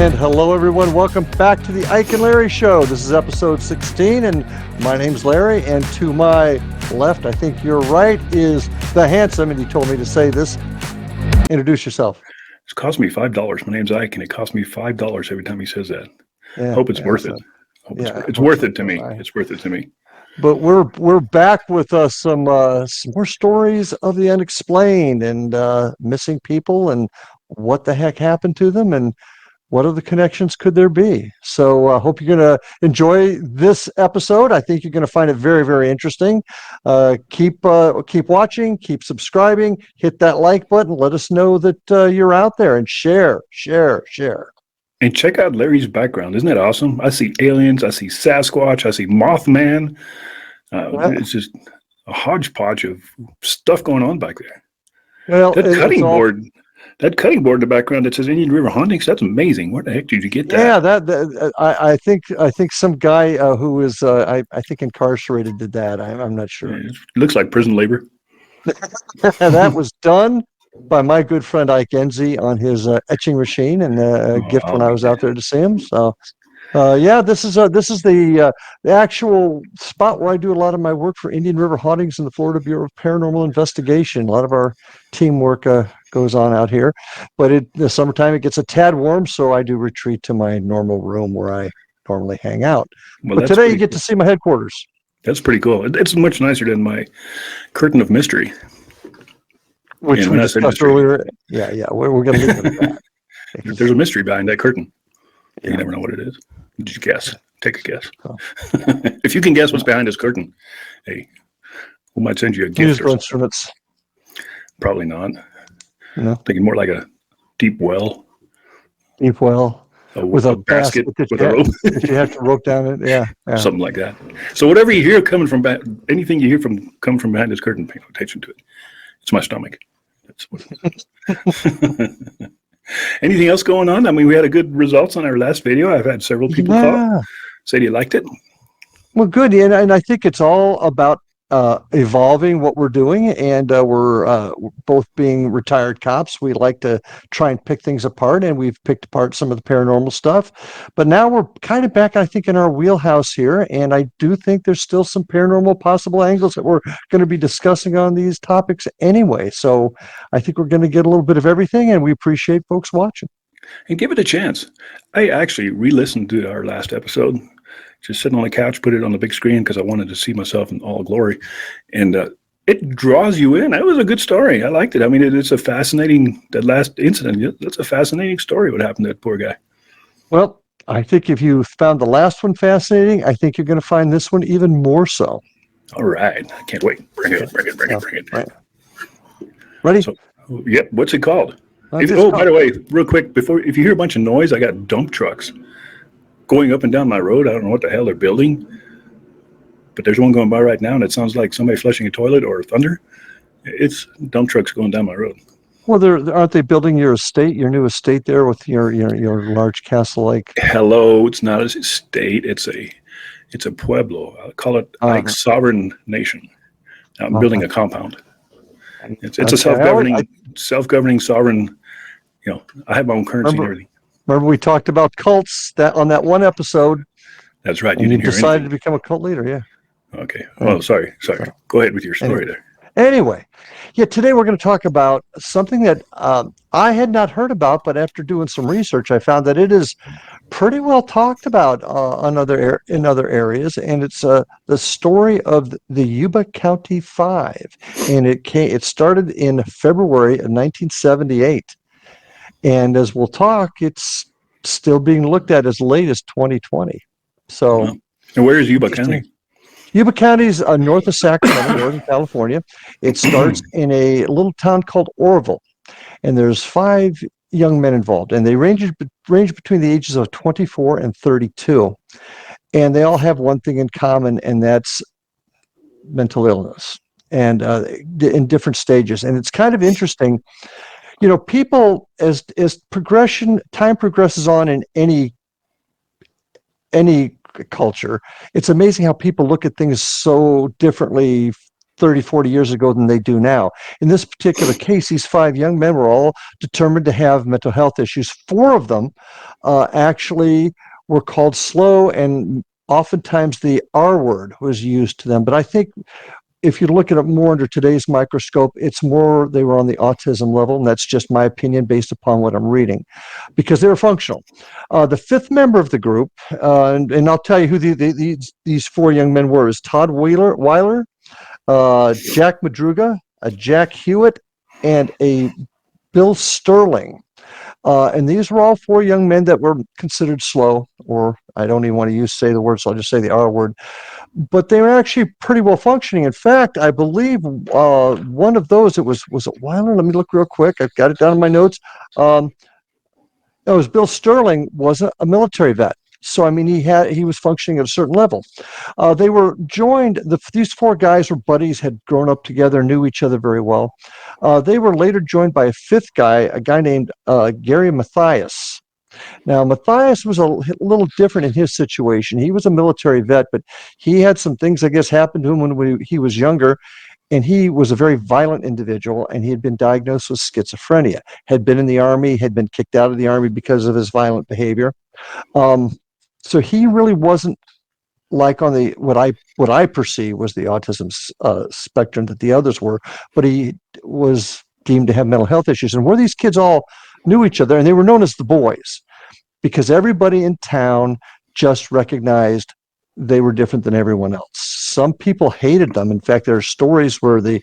And hello, everyone. Welcome back to the Ike and Larry Show. This is episode 16, and my name's Larry. And to my left, I think you're right, is the handsome, and he told me to say this. Introduce yourself. It's cost me $5. My name's Ike, and it costs me $5 every time he says that. Yeah, Hope it's worth it. It's worth it to me. It's worth it to me. But we're back with some more stories of the unexplained and missing people and what the heck happened to them and what other connections could there be? So I hope you're going to enjoy this episode. I think you're going to find it very, very interesting. Keep watching, keep subscribing, hit that like button. Let us know that you're out there, and share. And check out Larry's background. Isn't that awesome? I see aliens. I see Sasquatch. I see Mothman. It's just a hodgepodge of stuff going on back there. Well, That cutting board in the background that says Indian River Hauntings, that's amazing. Where the heck did you get that? Yeah, I think some guy who was I think incarcerated did that. I'm not sure. It looks like prison labor. That was done by my good friend Ike Enzi on his etching machine, and a gift when I was out there to see him. So this is the actual spot where I do a lot of my work for Indian River Hauntings and the Florida Bureau of Paranormal Investigation. A lot of our teamwork goes on out here, but the summertime it gets a tad warm, so I do retreat to my normal room where I normally hang out. Well, but today you get to see my headquarters. That's pretty cool. It's much nicer than my curtain of mystery, which we discussed earlier. Yeah, we're going to leave it at that. There's a mystery behind that curtain. You never know what it is. Did you guess? Take a guess. Oh. If you can guess what's behind this curtain, hey, we might send you a gift. Musical instruments. Probably not. No. Thinking more like a deep well. Deep well. With a basket with a rope. If you have to rope down it, yeah. Something like that. So whatever you hear coming from anything you hear coming from behind this curtain, pay no attention to it. It's my stomach. That's what it is. Anything else going on? I mean, we had a good results on our last video. I've had several people call, say they liked it. Well, good. And I think it's all about evolving what we're doing. And we're both being retired cops. We like to try and pick things apart. And we've picked apart some of the paranormal stuff. But now we're kind of back, I think, in our wheelhouse here. And I do think there's still some paranormal possible angles that we're going to be discussing on these topics anyway. So I think we're going to get a little bit of everything. And we appreciate folks watching. And give it a chance. I actually re-listened to our last episode. Just sitting on the couch, put it on the big screen because I wanted to see myself in all glory. And it draws you in. That was a good story. I liked it. I mean, it's a fascinating, that last incident, that's a fascinating story what happened to that poor guy. Well, I think if you found the last one fascinating, I think you're going to find this one even more so. All right. I can't wait. Bring it. Right. Ready? So, yep. What's it called? By the way, real quick, if you hear a bunch of noise, I got dump trucks going up and down my road. I don't know what the hell they're building, but there's one going by right now, and it sounds like somebody flushing a toilet or thunder. It's dump trucks going down my road. Well, aren't they building your new estate there with your large castle-like? Hello, it's not a state. It's a pueblo. I'll call it like sovereign nation. I'm building a compound. It's a self-governing sovereign. You know, I have my own currency and everything. Remember we talked about cults on that one episode. That's right. You decided to become a cult leader, yeah. Okay. Well, sorry. Go ahead with your story there. Anyway, today we're going to talk about something that I had not heard about, but after doing some research, I found that it is pretty well talked about in other areas, and it's the story of the Yuba County Five, and it started in February of 1978. And as we'll talk, it's still being looked at as late as 2020. So, and where is Yuba County? Yuba County is north of Sacramento, Northern California. It starts in a little town called Orville, and there's 5 young men involved, and they range between the ages of 24 and 32, and they all have one thing in common, and that's mental illness, and in different stages. And it's kind of interesting. You know, people, as time progresses on in any culture, it's amazing how people look at things so differently 30, 40 years ago than they do now. In this particular case, these 5 young men were all determined to have mental health issues. 4 of them actually were called slow, and oftentimes the R word was used to them. But I think if you look at it more under today's microscope, it's more they were on the autism level, and that's just my opinion based upon what I'm reading, because they were functional. The 5th member of the group, and I'll tell you who these 4 young men were, is Todd Weiler, Jack Madruga, a Jack Hewitt, and a Bill Sterling. And these were all 4 young men that were considered slow, or I don't even want to say the word, so I'll just say the R word. But they were actually pretty well functioning. In fact, I believe one of those, was it Weiler? Let me look real quick. I've got it down in my notes. It was Bill Sterling, was a military vet. So, I mean, he was functioning at a certain level. They were joined, these 4 guys were buddies, had grown up together, knew each other very well. They were later joined by a 5th guy, a guy named Gary Mathias. Now, Matthias was a little different in his situation. He was a military vet, but he had some things, I guess, happen to him when he was younger, and he was a very violent individual, and he had been diagnosed with schizophrenia, had been in the Army, had been kicked out of the Army because of his violent behavior. So he really wasn't like on the what I perceive was the autism spectrum that the others were, but he was deemed to have mental health issues. And where these kids all knew each other, and they were known as the boys, because everybody in town just recognized they were different than everyone else. Some people hated them. In fact, there are stories where the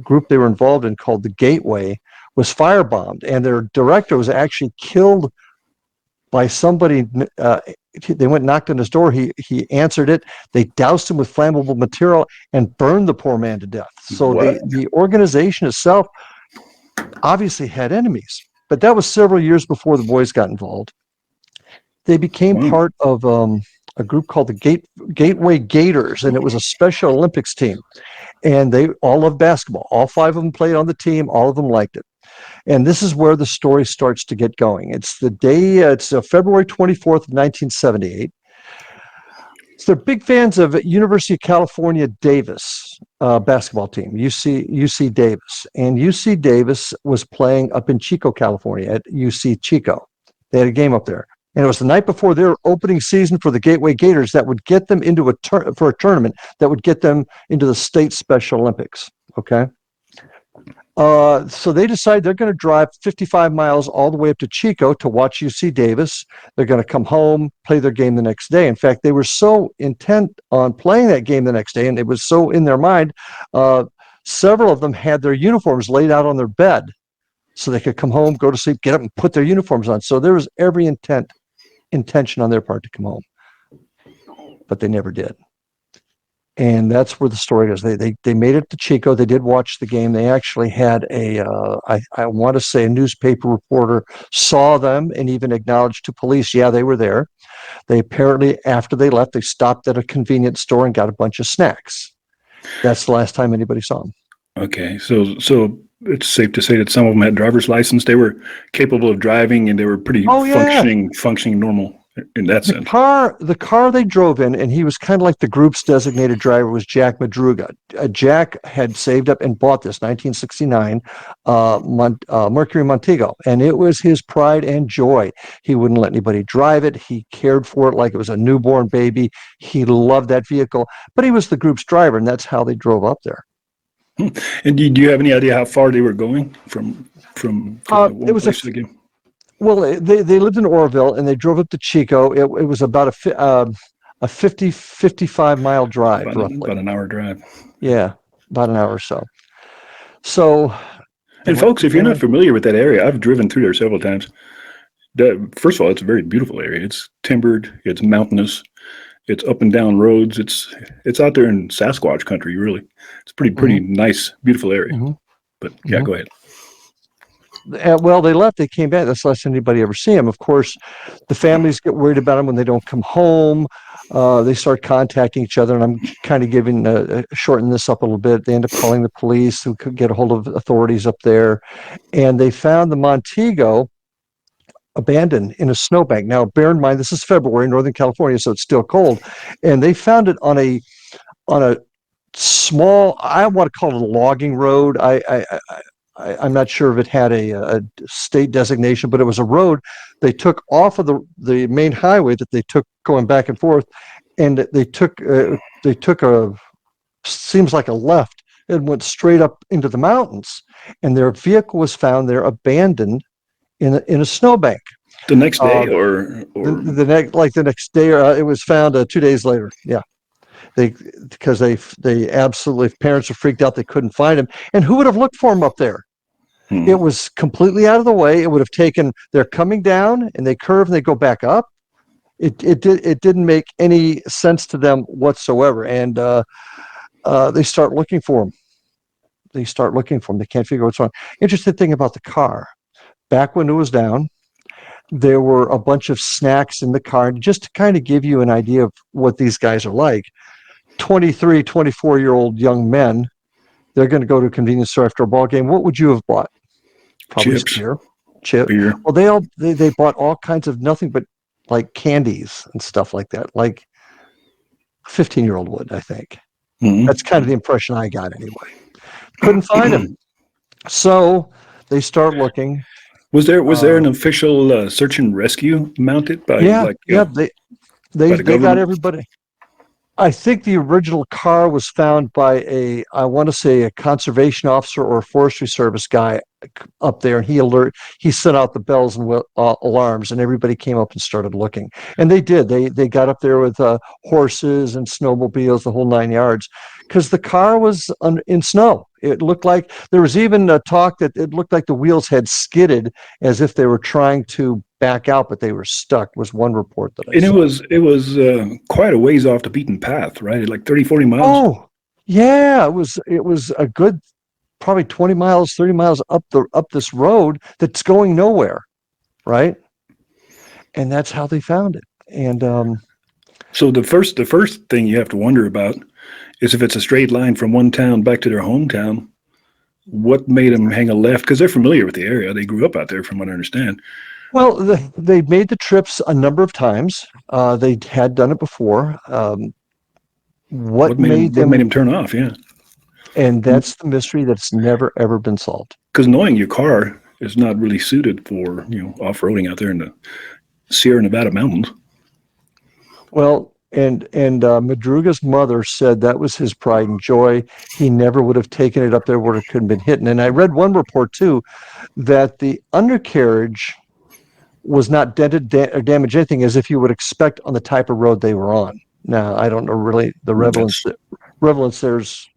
group they were involved in, called the Gateway, was firebombed, and their director was actually killed by somebody. They went and knocked on his door. He answered it. They doused him with flammable material and burned the poor man to death. So the organization itself obviously had enemies. But that was several years before the boys got involved. They became part of a group called the Gateway Gators, and it was a Special Olympics team. And they all loved basketball. All 5 of them played on the team. All of them liked it. And this is where the story starts to get going. It's the day, it's February 24th of 1978. So they're big fans of University of California Davis basketball team, UC Davis. And UC Davis was playing up in Chico, California at UC Chico. They had a game up there. And it was the night before their opening season for the Gateway Gators that would get them into for a tournament that would get them into the state Special Olympics. Okay. So they decide they're going to drive 55 miles all the way up to Chico to watch UC Davis. They're going to come home, play their game the next day. In fact, they were so intent on playing that game the next day, and it was so in their mind, several of them had their uniforms laid out on their bed so they could come home, go to sleep, get up, and put their uniforms on. So there was every intention on their part to come home. But they never did. And that's where the story goes. They made it to Chico. They did watch the game. They actually had I want to say a newspaper reporter saw them and even acknowledged to police, yeah, they were there. They apparently, after they left, they stopped at a convenience store and got a bunch of snacks. That's the last time anybody saw them. Okay, so it's safe to say that some of them had driver's license. They were capable of driving, and they were pretty functioning normal in that sense. The car they drove in, and he was kind of like the group's designated driver, was Jack Madruga. Jack had saved up and bought this 1969 Mercury Montego, and it was his pride and joy. He wouldn't let anybody drive it. He cared for it like it was a newborn baby. He loved that vehicle, but he was the group's driver, and that's how they drove up there. And do you have any idea how far they were going from it was place to the game? Well, they lived in Oroville, and they drove up to Chico. It was about a 55 mile drive, roughly. About an hour drive. Yeah, about an hour or so. So, and folks, if you're not familiar with that area, I've driven through there several times. First of all, it's a very beautiful area. It's timbered. It's mountainous. It's up and down roads. It's out there in Sasquatch country, really. It's pretty nice, beautiful area. Mm-hmm. But yeah, go ahead. Well, they left. They came back. That's the last time anybody ever see them. Of course, the families get worried about them when they don't come home. They start contacting each other, and I'm kind of shortening this up a little bit. They end up calling the police, who could get a hold of authorities up there, and they found the Montego abandoned in a snowbank. Now, bear in mind, this is February in Northern California, so it's still cold, and they found it on a small, I want to call it a logging road. I'm not sure if it had a state designation, but it was a road they took off of the main highway that they took going back and forth, and they took a, seems like a left, and went straight up into the mountains, and their vehicle was found there abandoned in a snowbank. The next day, or the next day, it was found 2 days later. Yeah, because they absolutely, parents were freaked out, they couldn't find him, and who would have looked for him up there? It was completely out of the way. It would have taken, they're coming down and they curve and they go back up. It didn't make any sense to them whatsoever, and they start looking for him. They can't figure out what's wrong. Interesting thing about the car, back when it was down, there were a bunch of snacks in the car. And just to kind of give you an idea of what these guys are like, 23, 24-year-old young men, they're going to go to a convenience store after a ball game. What would you have bought? Probably chips, beer. Well, they bought all kinds of nothing but like candies and stuff like that, like a 15-year-old would, I think. That's kind of the impression I got anyway. Couldn't find him. So they start looking. Was there an official search and rescue mounted by they got everybody. I think the original car was found by I want to say a conservation officer or a forestry service guy up there, and he sent out the bells and alarms, and everybody came up and started looking. And they did. They got up there with horses and snowmobiles, the whole 9 yards, because the car was in snow. It looked like there was even a talk that it looked like the wheels had skidded as if they were trying to back out, but they were stuck, was one report that I saw. And it was quite a ways off the beaten path, right? Like 30, 40 miles. Oh, yeah. It was a good probably 20 miles, 30 miles up this road that's going nowhere, right? And that's how they found it. And so the first thing you have to wonder about is if it's a straight line from one town back to their hometown, what made them hang a left? Because they're familiar with the area. They grew up out there, from what I understand. Well, they made the trips a number of times. They had done it before. What made them turn off? Yeah. And that's the mystery that's never, ever been solved. Because knowing your car is not really suited for, off-roading out there in the Sierra Nevada mountains. Well, and Madruga's mother said that was his pride and joy. He never would have taken it up there where it couldn't have been hit. And I read one report, too, that the undercarriage was not dented or damaged anything, as if you would expect on the type of road they were on. Now, I don't know really the relevance there's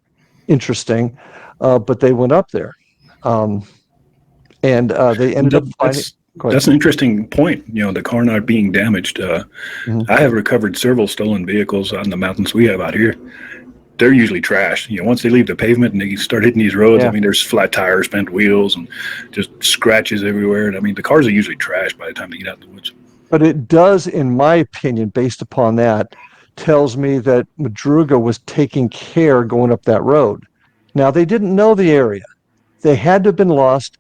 interesting, but they went up there, and they ended up finding. That's an interesting point. The car not being damaged. I have recovered several stolen vehicles on the mountains we have out here. They're usually trashed. Once they leave the pavement and they start hitting these roads, there's flat tires, bent wheels, and just scratches everywhere. And the cars are usually trashed by the time they get out in the woods. But it does, in my opinion, based upon that, tells me that Madruga was taking care going up that road. Now, they didn't know the area. They had to have been lost.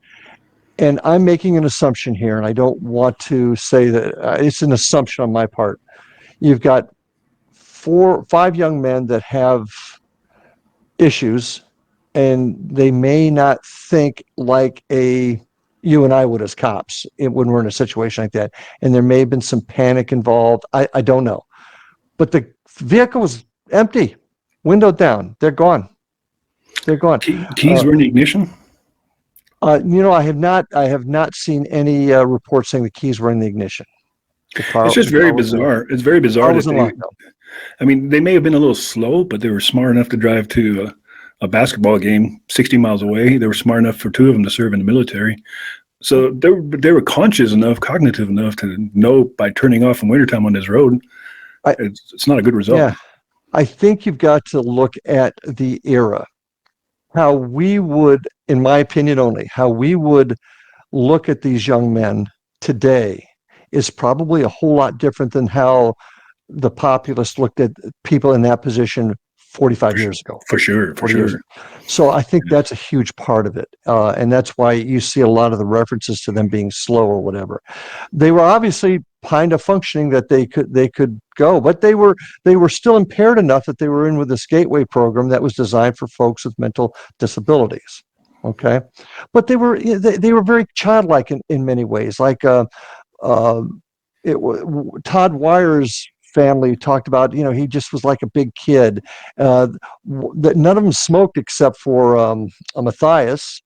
And I'm making an assumption here, and I don't want to say that it's an assumption on my part. You've got 5 young men that have issues, and they may not think like you and I would as cops when we're in a situation like that. And there may have been some panic involved. I don't know. But the vehicle was empty, window down. They're gone. Keys were in the ignition? I have not seen any reports saying the keys were in the ignition. It's just very bizarre. It's very bizarre. They may have been a little slow, but they were smart enough to drive to a basketball game 60 miles away. They were smart enough for 2 of them to serve in the military. So they were conscious enough, cognitive enough to know by turning off in wintertime on this road, it's not a good result. Yeah, I think you've got to look at the era. How we would, in my opinion only, how we would look at these young men today is probably a whole lot different than how the populace looked at people in that position 45 years ago. For sure. 40 years ago. So I think that's a huge part of it. And that's why you see a lot of the references to them being slow or whatever. They were obviously kind of functioning that they could go, but they were still impaired enough that they were in with this gateway program that was designed for folks with mental disabilities. Okay. But they were very childlike in many ways. Like Todd Wyer's family talked about, he just was like a big kid. That none of them smoked except for Matthias.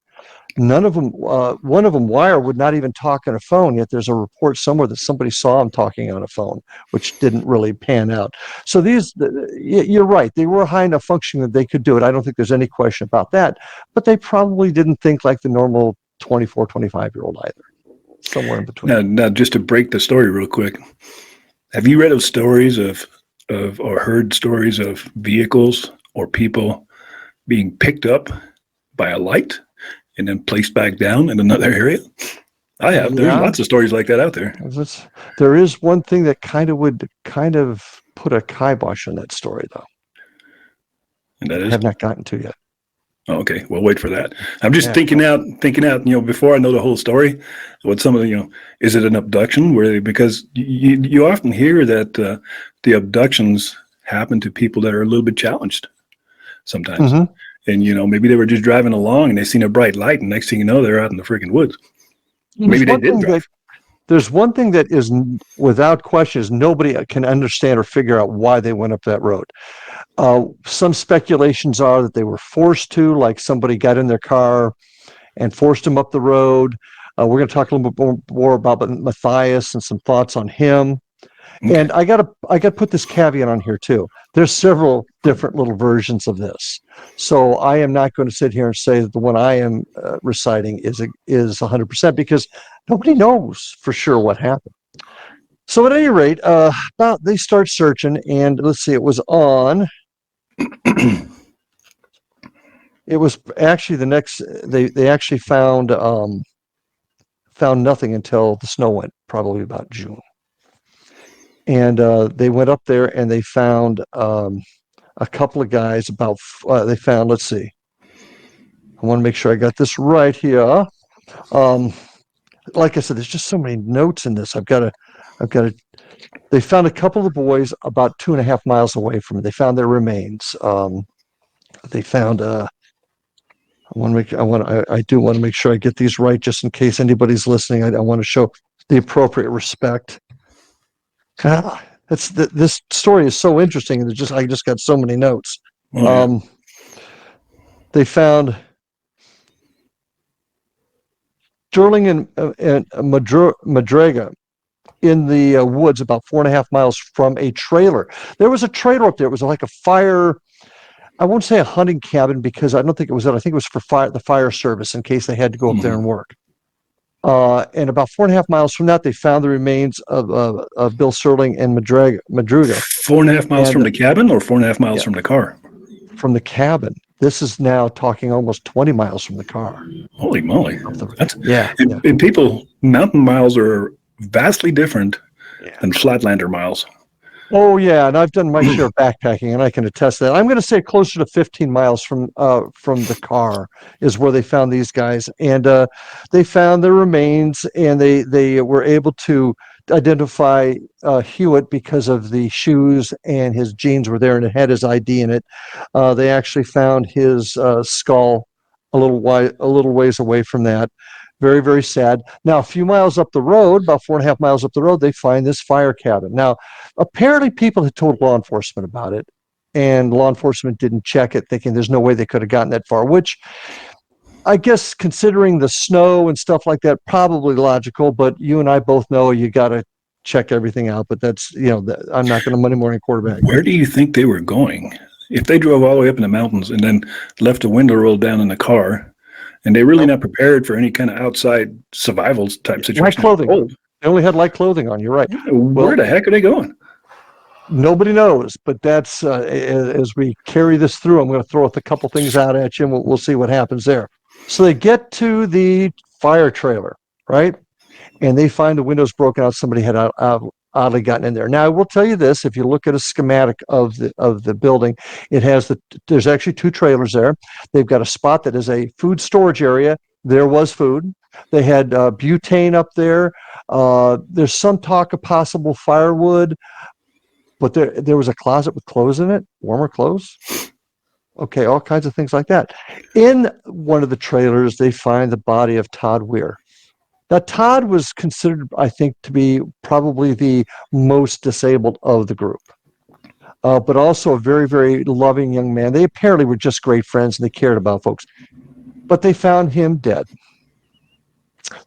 None of them, one of them, Wire, would not even talk on a phone, yet there's a report somewhere that somebody saw him talking on a phone, which didn't really pan out. So you're right, they were high enough functioning that they could do it. I don't think there's any question about that, but they probably didn't think like the normal 24, 25-year-old either, somewhere in between. Now, just to break the story real quick, have you read of stories of or heard stories of vehicles or people being picked up by a light and then placed back down in another area? I have. There's lots of stories like that out there. There is one thing that would put a kibosh on that story, though. And that is? I have not gotten to yet. Oh, okay, we'll wait for that. I'm just thinking out, before I know the whole story, what some of the, is it an abduction? Because you often hear that the abductions happen to people that are a little bit challenged sometimes. Mm-hmm. And, maybe they were just driving along and they seen a bright light, and next thing you know, they're out in the freaking woods. Maybe they did drive. There's one thing that is without question is nobody can understand or figure out why they went up that road. Some speculations are that they were forced to, like somebody got in their car and forced them up the road. We're going to talk a little bit more about Matthias and some thoughts on him. Okay. And I got to put this caveat on here too. There's several different little versions of this. So I am not going to sit here and say that the one I am reciting is 100% because nobody knows for sure what happened. So at any rate, they start searching, and let's see, it was on. It was actually the next. They actually found nothing until the snow went, probably about June. And they went up there and they found a couple of guys. They found. Let's see. I want to make sure I got this right here. Like I said, there's just so many notes in this. I've got to. They found a couple of the boys about 2.5 miles away from it. They found their remains. They found. I do want to make sure I get these right, just in case anybody's listening. I want to show the appropriate respect. This story is so interesting, and I just got so many notes. Oh, yeah. They found Sterling and Madruga in the woods about 4.5 miles from a trailer. There was a trailer up there. It was like a fire. I won't say a hunting cabin because I don't think it was that. I think it was for the fire service in case they had to go up there and work. And about 4.5 miles from that, they found the remains of Bill Sterling and Madruga. 4.5 miles from the cabin, or 4.5 miles from the car? From the cabin. This is now talking almost 20 miles from the car. Holy moly! And people, mountain miles are vastly different than flatlander miles. Oh yeah, and I've done my share of backpacking, and I can attest to that. I'm going to say closer to 15 miles from the car is where they found these guys, and they found their remains, and they were able to identify Hewitt because of the shoes, and his jeans were there, and it had his ID in it. They actually found his skull a little ways away from that. Very, very sad. Now, a few miles up the road, about 4.5 miles up the road, they find this fire cabin. Now, apparently people had told law enforcement about it, and law enforcement didn't check it, thinking there's no way they could have gotten that far, which I guess considering the snow and stuff like that, probably logical, but you and I both know you got to check everything out, but that's, I'm not going to Monday morning quarterback. Where do you think they were going? If they drove all the way up in the mountains and then left the window rolled down in the car, and they're really not prepared for any kind of outside survival type situation. Light clothing. They only had light clothing on. You're right. Where the heck are they going? Nobody knows, but that's as we carry this through, I'm going to throw a couple things out at you, and we'll see what happens there. So they get to the fire trailer, right? And they find the windows broken out. Somebody had oddly gotten in there. Now, I will tell you this: if you look at a schematic of the building, it has there's actually two trailers there. They've got a spot that is a food storage area. There was food. They had butane up there. There's some talk of possible firewood, but there was a closet with clothes in it, warmer clothes. Okay, all kinds of things like that. In one of the trailers, they find the body of Todd Weir. Now, Todd was considered, I think, to be probably the most disabled of the group, but also a very, very loving young man. They apparently were just great friends and they cared about folks. But they found him dead.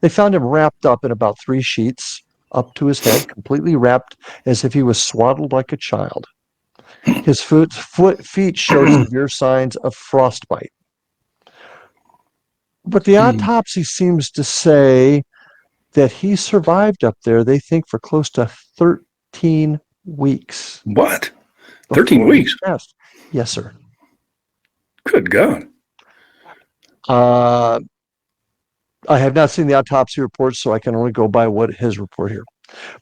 They found him wrapped up in about 3 sheets up to his head, completely wrapped as if he was swaddled like a child. His feet showed severe signs of frostbite. But the autopsy seems to say that he survived up there, they think, for close to 13 weeks. What? 13 weeks? Yes, sir. Good God. I have not seen the autopsy report, so I can only go by what his report here.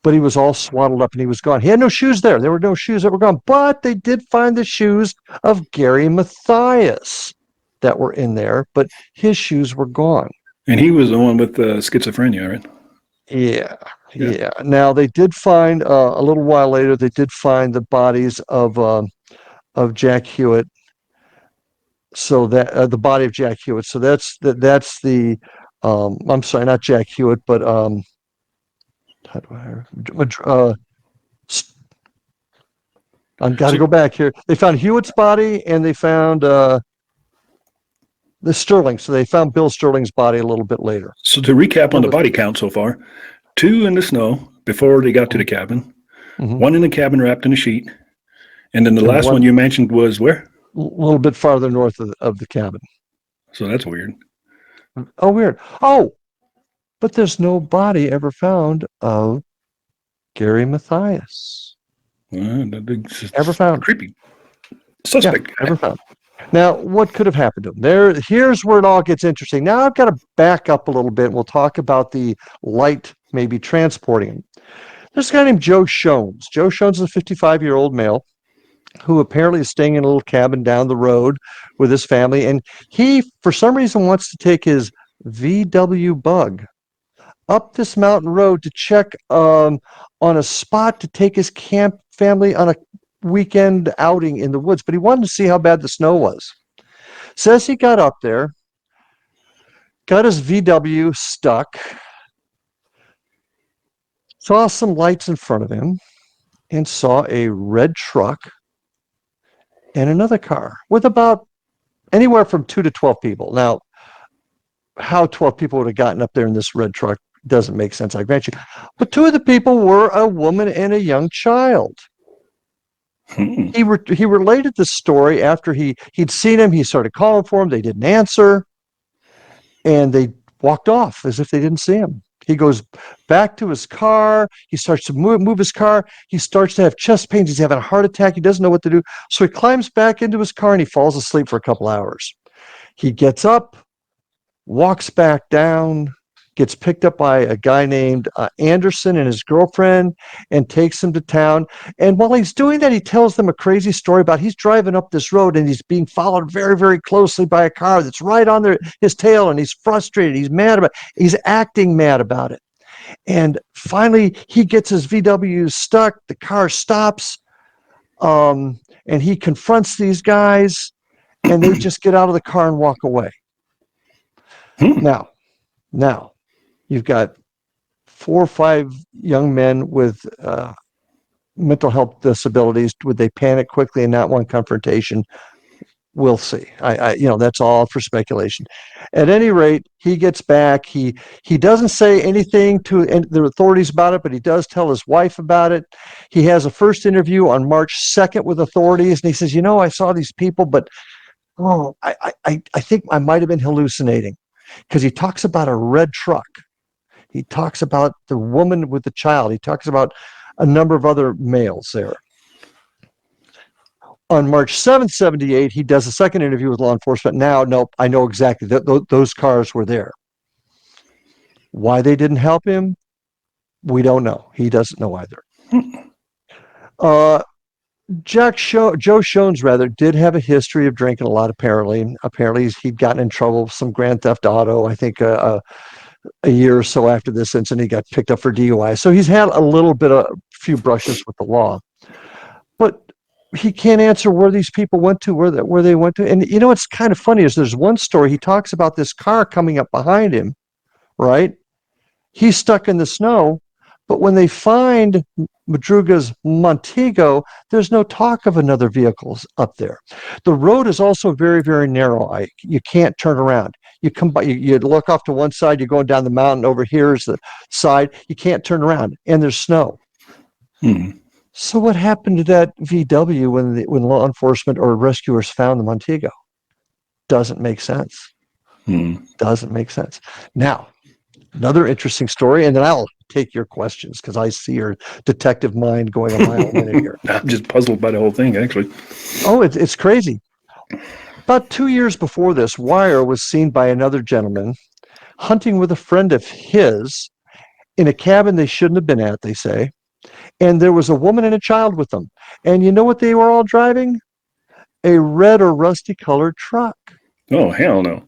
But he was all swaddled up and he was gone. He had no shoes there. There were no shoes that were gone. But they did find the shoes of Gary Mathias that were in there, but his shoes were gone. And he was the one with the schizophrenia, right? Yeah. Now, they did find, a little while later, they did find the bodies of Jack Hewitt. So that the body of Jack Hewitt. So that's the I'm sorry, not Jack Hewitt, but I've got to go back here. They found Hewitt's body and they found the Sterling. So they found Bill Sterling's body a little bit later. So to recap on the body count so far, 2 in the snow before they got to the cabin, 1 in the cabin wrapped in a sheet, and then the last one you mentioned was where? A little bit farther north of the cabin. So that's weird. Oh, weird. Oh, but there's no body ever found of Gary Mathias. Ever found? Creepy. Suspect. Yeah, ever found. Now, what could have happened to him? Here's where it all gets interesting. Now I've got to back up a little bit. We'll talk about the light maybe transporting him. There's a guy named Joe Shones. Joe Shones is a 55-year-old male who apparently is staying in a little cabin down the road with his family. And he, for some reason, wants to take his VW Bug up this mountain road to check on a spot to take his camp family on a weekend outing in the woods. But he wanted to see how bad the snow was. Says he got up there, got his VW stuck, saw some lights in front of him, and saw a red truck and another car with about anywhere from 2 to 12 people. Now, how 12 people would have gotten up there in this red truck doesn't make sense, I grant you. But 2 of the people were a woman and a young child. He related the story after he'd seen him. He started calling for him. They didn't answer. And they walked off as if they didn't see him. He goes back to his car. He starts to move his car. He starts to have chest pains. He's having a heart attack. He doesn't know what to do. So he climbs back into his car and he falls asleep for a couple hours. He gets up, walks back down, gets picked up by a guy named Anderson and his girlfriend and takes him to town. And while he's doing that, he tells them a crazy story about he's driving up this road and he's being followed very, very closely by a car that's right on his tail, and he's frustrated. He's mad about it. He's acting mad about it. And finally, he gets his VW stuck. The car stops, and he confronts these guys, and they just get out of the car and walk away. Now, you've got 4 or 5 young men with mental health disabilities. Would they panic quickly and not want confrontation? We'll see. That's all for speculation. At any rate, he gets back. He doesn't say anything to the authorities about it, but he does tell his wife about it. He has a first interview on March 2nd with authorities, and he says, I saw these people, but I think I might have been hallucinating, because he talks about a red truck. He talks about the woman with the child. He talks about a number of other males there. On March 7th, 1978, he does a second interview with law enforcement. Now, nope, I know exactly. Those cars were there. Why they didn't help him, we don't know. He doesn't know either. Uh, Joe Shones, rather, did have a history of drinking a lot, apparently. Apparently, he'd gotten in trouble with some Grand Theft Auto. I think a year or so after this incident, he got picked up for DUI. So he's had a little bit of a few brushes with the law. But he can't answer where these people went to, where they went to. And you know what's kind of funny is there's one story he talks about this car coming up behind him, right? He's stuck in the snow, but when they find Madruga's Montego, there's no talk of another vehicle up there. The road is also very, very narrow. You can't turn around. You come by, you look off to one side, you're going down the mountain. Over here is the side. You can't turn around, and there's snow. So what happened to that VW when law enforcement or rescuers found the Montego? Doesn't make sense. Doesn't make sense. Now, another interesting story, and then I'll take your questions because I see your detective mind going a mile a minute here. I'm just puzzled by the whole thing, actually. Oh, it's crazy. About 2 years before this, Wire was seen by another gentleman hunting with a friend of his in a cabin they shouldn't have been at, they say. And there was a woman and a child with them. And you know what they were all driving? A red or rusty colored truck. Oh, hell no.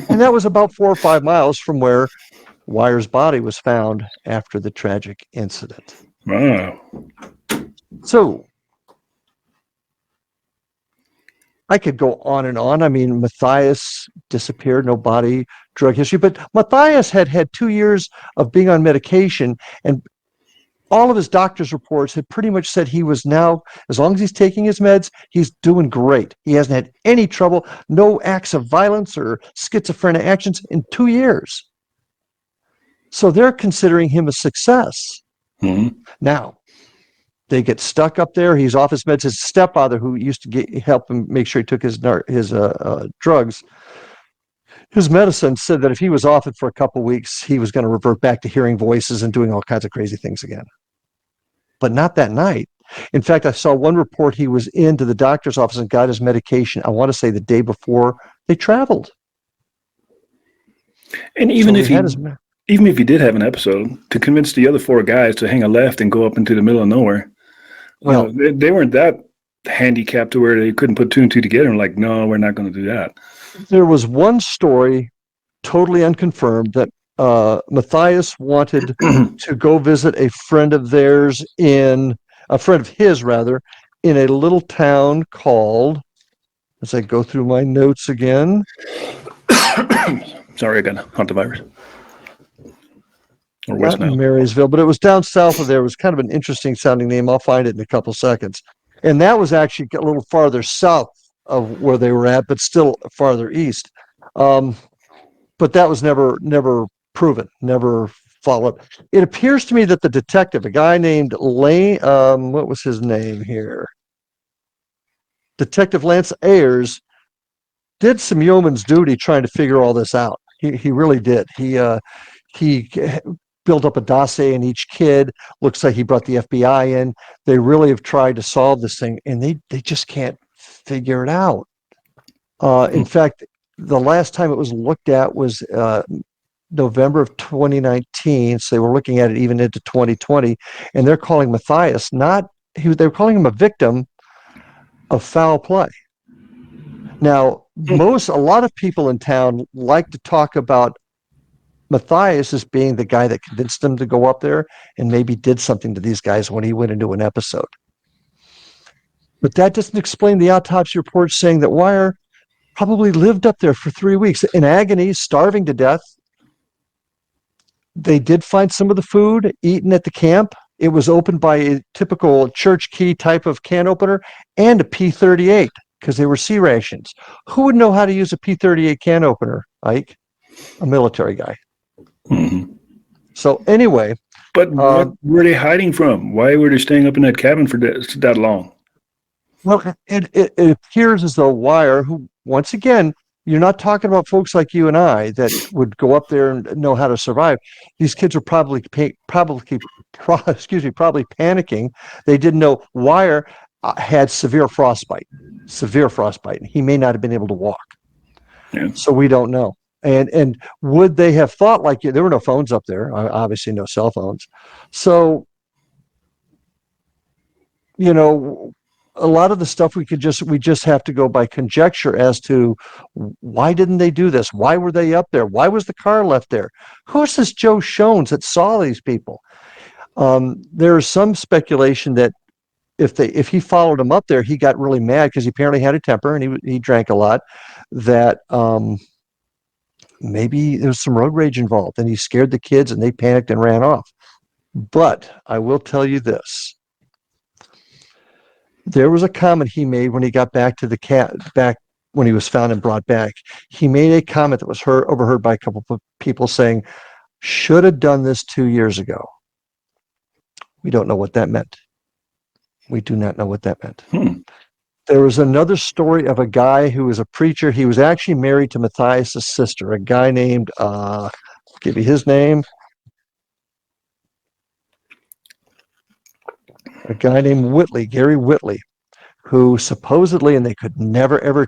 And that was about 4 or 5 miles from where Wire's body was found after the tragic incident. Wow. So I could go on and on. I mean, Matthias disappeared, no body, drug history. But Matthias had 2 years of being on medication, and all of his doctor's reports had pretty much said he was now, as long as he's taking his meds, he's doing great. He hasn't had any trouble, no acts of violence or schizophrenic actions in 2 years. So they're considering him a success. Now, they get stuck up there. He's off his meds. His stepfather, who used to help him make sure he took his drugs, his medicine, said that if he was off it for a couple of weeks, he was going to revert back to hearing voices and doing all kinds of crazy things again. But not that night. In fact, I saw one report he was into the doctor's office and got his medication, I want to say the day before they traveled. And even if he did have an episode, to convince the other 4 guys to hang a left and go up into the middle of nowhere, well, they weren't that handicapped to where they couldn't put 2 and 2 together and like, no, we're not going to do that. There was one story, totally unconfirmed, that Matthias wanted to go visit a friend of his, in a little town called, as I go through my notes again. Sorry, I got hantavirus. Or West Marysville, but it was down south of there. It was kind of an interesting sounding name. I'll find it in a couple seconds. And that was actually a little farther south of where they were at, but still farther east. But that was never proven, never followed. It appears to me that the detective, a guy named Lane, what was his name here? Detective Lance Ayers, did some yeoman's duty trying to figure all this out. He really did. He built up a dossier in each kid. Looks like he brought the FBI in. They really have tried to solve this thing, and they just can't figure it out. In fact, the last time it was looked at was November of 2019. So they were looking at it even into 2020, and they're calling Matthias they're calling him a victim of foul play. Now, a lot of people in town like to talk about Matthias as being the guy that convinced them to go up there and maybe did something to these guys when he went into an episode. But that doesn't explain the autopsy report saying that Wire probably lived up there for 3 weeks in agony, starving to death. They did find some of the food eaten at the camp. It was opened by a typical church key type of can opener and a P38 because they were C rations. Who would know how to use a P38 can opener, Ike? A military guy. So anyway. But what were they hiding from? Why were they staying up in that cabin for that long? Well, it appears as though Wire, who, once again, you're not talking about folks like you and I that would go up there and know how to survive. These kids are probably panicking. They didn't know Wire had severe frostbite. He may not have been able to walk. Yeah. So we don't know. And would they have thought like you? There were no phones up there, obviously no cell phones. So, a lot of the stuff we just have to go by conjecture as to why didn't they do this? Why were they up there? Why was the car left there? Who's this Joe Shones that saw these people? There's some speculation that if he followed him up there, he got really mad because he apparently had a temper and he drank a lot. That maybe there was some road rage involved, and he scared the kids, and they panicked and ran off. But I will tell you this: there was a comment he made when he got back to the back when he was found and brought back. He made a comment that was overheard by a couple of people saying, "Should have done this 2 years ago." We don't know what that meant. We do not know what that meant. There was another story of a guy who was a preacher. He was actually married to Matthias's sister, a guy named, I'll give you his name. A guy named Whitley, Gary Whitley, who supposedly, and they could never ever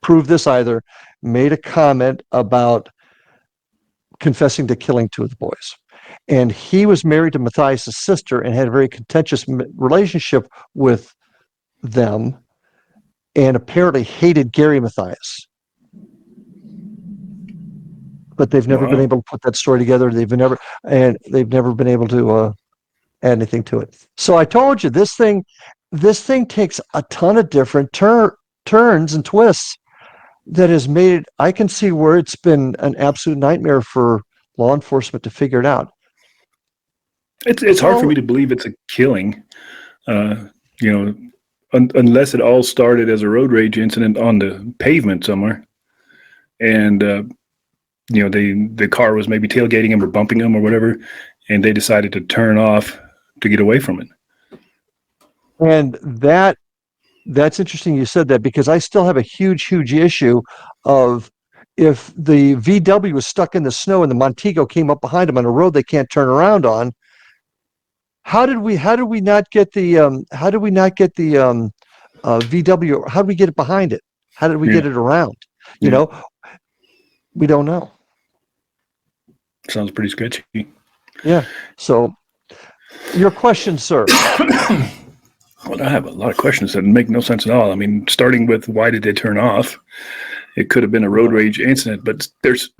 prove this either, made a comment about confessing to killing two of the boys. And he was married to Matthias's sister and had a very contentious relationship with them, and apparently hated Gary Matthias. But they've never been able to put that story together. They've never been able to add anything to it. So I told you, this thing takes a ton of different turns and twists that has made it. I can see where it's been an absolute nightmare for law enforcement to figure it out. It's hard for me to believe it's a killing, unless it all started as a road rage incident on the pavement somewhere, and the car was maybe tailgating him or bumping him or whatever, and they decided to turn off to get away from it. And that's interesting you said that, because I still have a huge issue of, if the VW was stuck in the snow and the Montego came up behind him on a road they can't turn around on, how did we not get the VW? How did we get it behind it? How did we get it around? We don't know. Sounds pretty sketchy. Yeah. So, your question, sir. Well, I have a lot of questions that make no sense at all. I mean, starting with why did they turn off? It could have been a road rage incident, but there's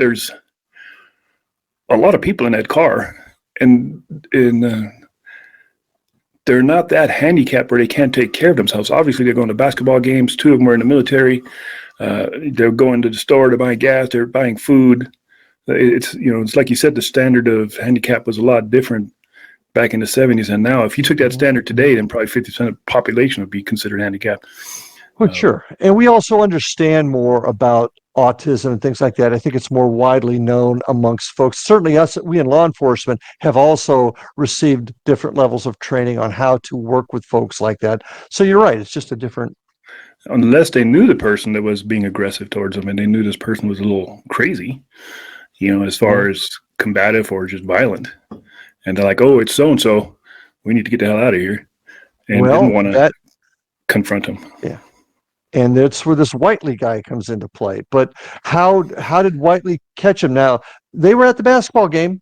a lot of people in that car, and they're not that handicapped where they can't take care of themselves. Obviously, they're going to basketball games. Two of them were in the military. They're going to the store to buy gas. They're buying food. It's like you said, the standard of handicap was a lot different back in the 70s. And now, if you took that standard today, then probably 50% of the population would be considered handicapped. Well, sure. And we also understand more about autism and things like that. I think it's more widely known amongst folks. Certainly we in law enforcement have also received different levels of training on how to work with folks like that. So you're right. It's just a different. Unless they knew the person that was being aggressive towards them, and they knew this person was a little crazy, as far as combative or just violent. And they're like, oh, it's so-and-so. We need to get the hell out of here. And didn't want to confront him. Yeah. And that's where this Whitley guy comes into play. But how did Whitley catch him? Now, they were at the basketball game.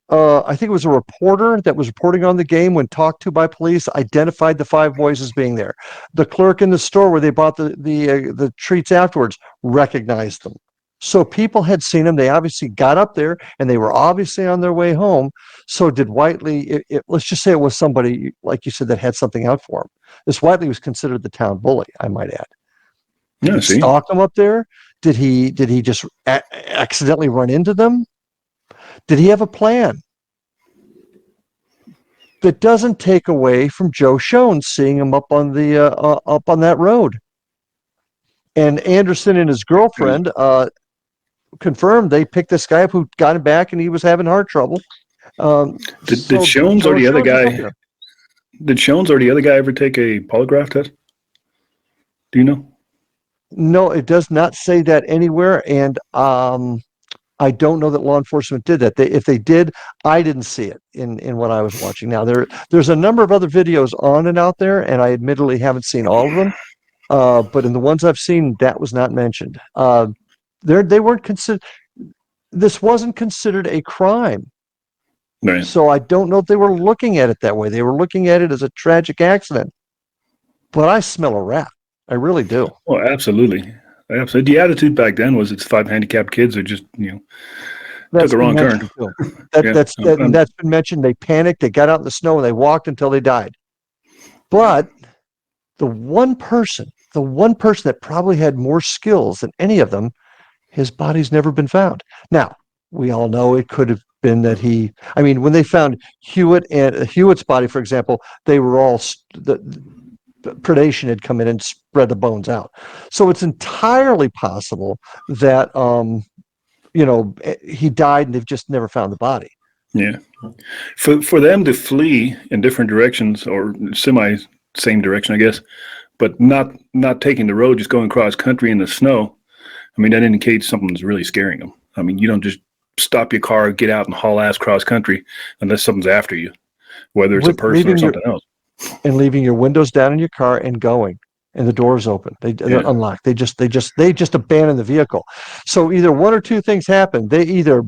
I think it was a reporter that was reporting on the game, when talked to by police, identified the five boys as being there. The clerk in the store where they bought the treats afterwards recognized them. So people had seen them. They obviously got up there, and they were obviously on their way home. So did Whitley, let's just say it was somebody, like you said, that had something out for him. This Whitley was considered the town bully, I might add. Did he stalk them up there? Did he just accidentally run into them? Did he have a plan? That doesn't take away from Joe Shones seeing him up on that road. And Anderson and his girlfriend confirmed they picked this guy up who got him back, and he was having heart trouble. Did Shones or the other guy? Did Shones or the other guy ever take a polygraph test? Do you know? No, it does not say that anywhere, and I don't know that law enforcement did that. If they did, I didn't see it in what I was watching. Now, there's a number of other videos on and out there, and I admittedly haven't seen all of them, but in the ones I've seen, that was not mentioned. They weren't considered. this wasn't considered a crime. Right. So I don't know if they were looking at it that way. They were looking at it as a tragic accident. But I smell a rat. I really do. Well, absolutely. Absolutely. The attitude back then was it's 5 handicapped kids who just, took That's a been wrong turn. mentioned too. Yeah. That's been mentioned. They panicked. They got out in the snow and they walked until they died. But the one person that probably had more skills than any of them, his body's never been found. Now, we all know it could have been that when they found Hewitt's body, for example, they were all, the predation had come in and spread the bones out. So it's entirely possible that, he died and they've just never found the body. Yeah. For them to flee in different directions or semi same direction, I guess, but not taking the road, just going cross country in the snow, that indicates something's really scaring them. You don't just stop your car, get out and haul ass cross country unless something's after you, whether it's a person or something else. And leaving your windows down in your car and going, and the doors open. They're unlocked. They just abandon the vehicle. So either one or two things happen. They either,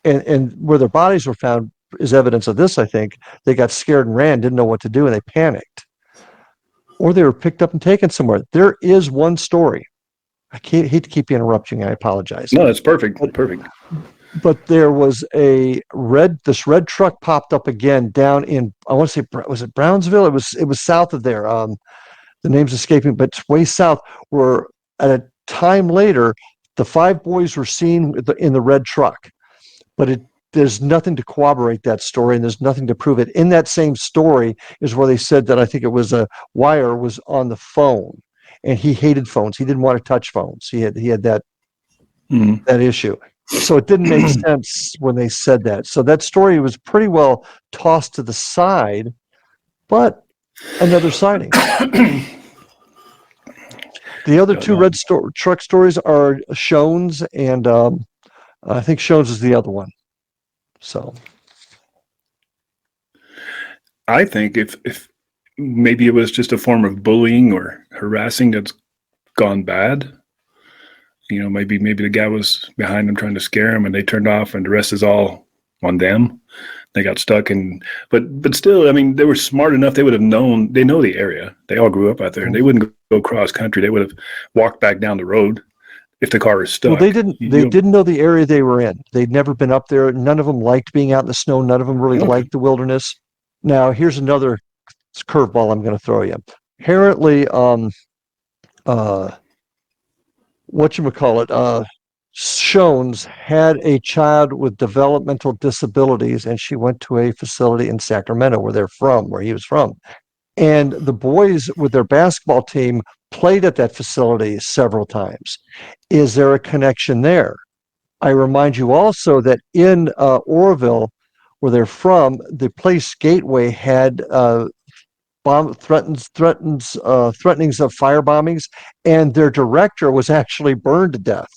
and where their bodies were found is evidence of this, I think. They got scared and ran, didn't know what to do, and they panicked. Or they were picked up and taken somewhere. There is one story. Hate to keep interrupting. I apologize. No, that's perfect. Perfect. But there was this red truck popped up again down in, I want to say, was it Brownsville? It was south of there. The name's escaping, but it's way south, where at a time later, the 5 boys were seen in the red truck. But there's nothing to corroborate that story, and there's nothing to prove it. In that same story is where they said that I think it was Wire was on the phone, and he hated phones. He didn't want to touch phones. He had that that issue. So it didn't make sense when they said that. So that story was pretty well tossed to the side, but another sighting. The other two red truck stories are Shones, and I think Shones is the other one. So I think if maybe it was just a form of bullying or harassing that's gone bad. Maybe the guy was behind them trying to scare him, and they turned off, and the rest is all on them. They got stuck, but still, they were smart enough. They would have known. They know the area. They all grew up out there, and they wouldn't go cross country. They would have walked back down the road if the car was stuck. Well, they didn't. They didn't know the area they were in. They'd never been up there. None of them liked being out in the snow. None of them really liked the wilderness. Now, here's another curveball I'm going to throw you. Apparently, Shones had a child with developmental disabilities, and she went to a facility in Sacramento where he was from. And the boys with their basketball team played at that facility several times. Is there a connection there? I remind you also that in Oroville, where they're from, the place Gateway had threatenings of fire bombings, and their director was actually burned to death.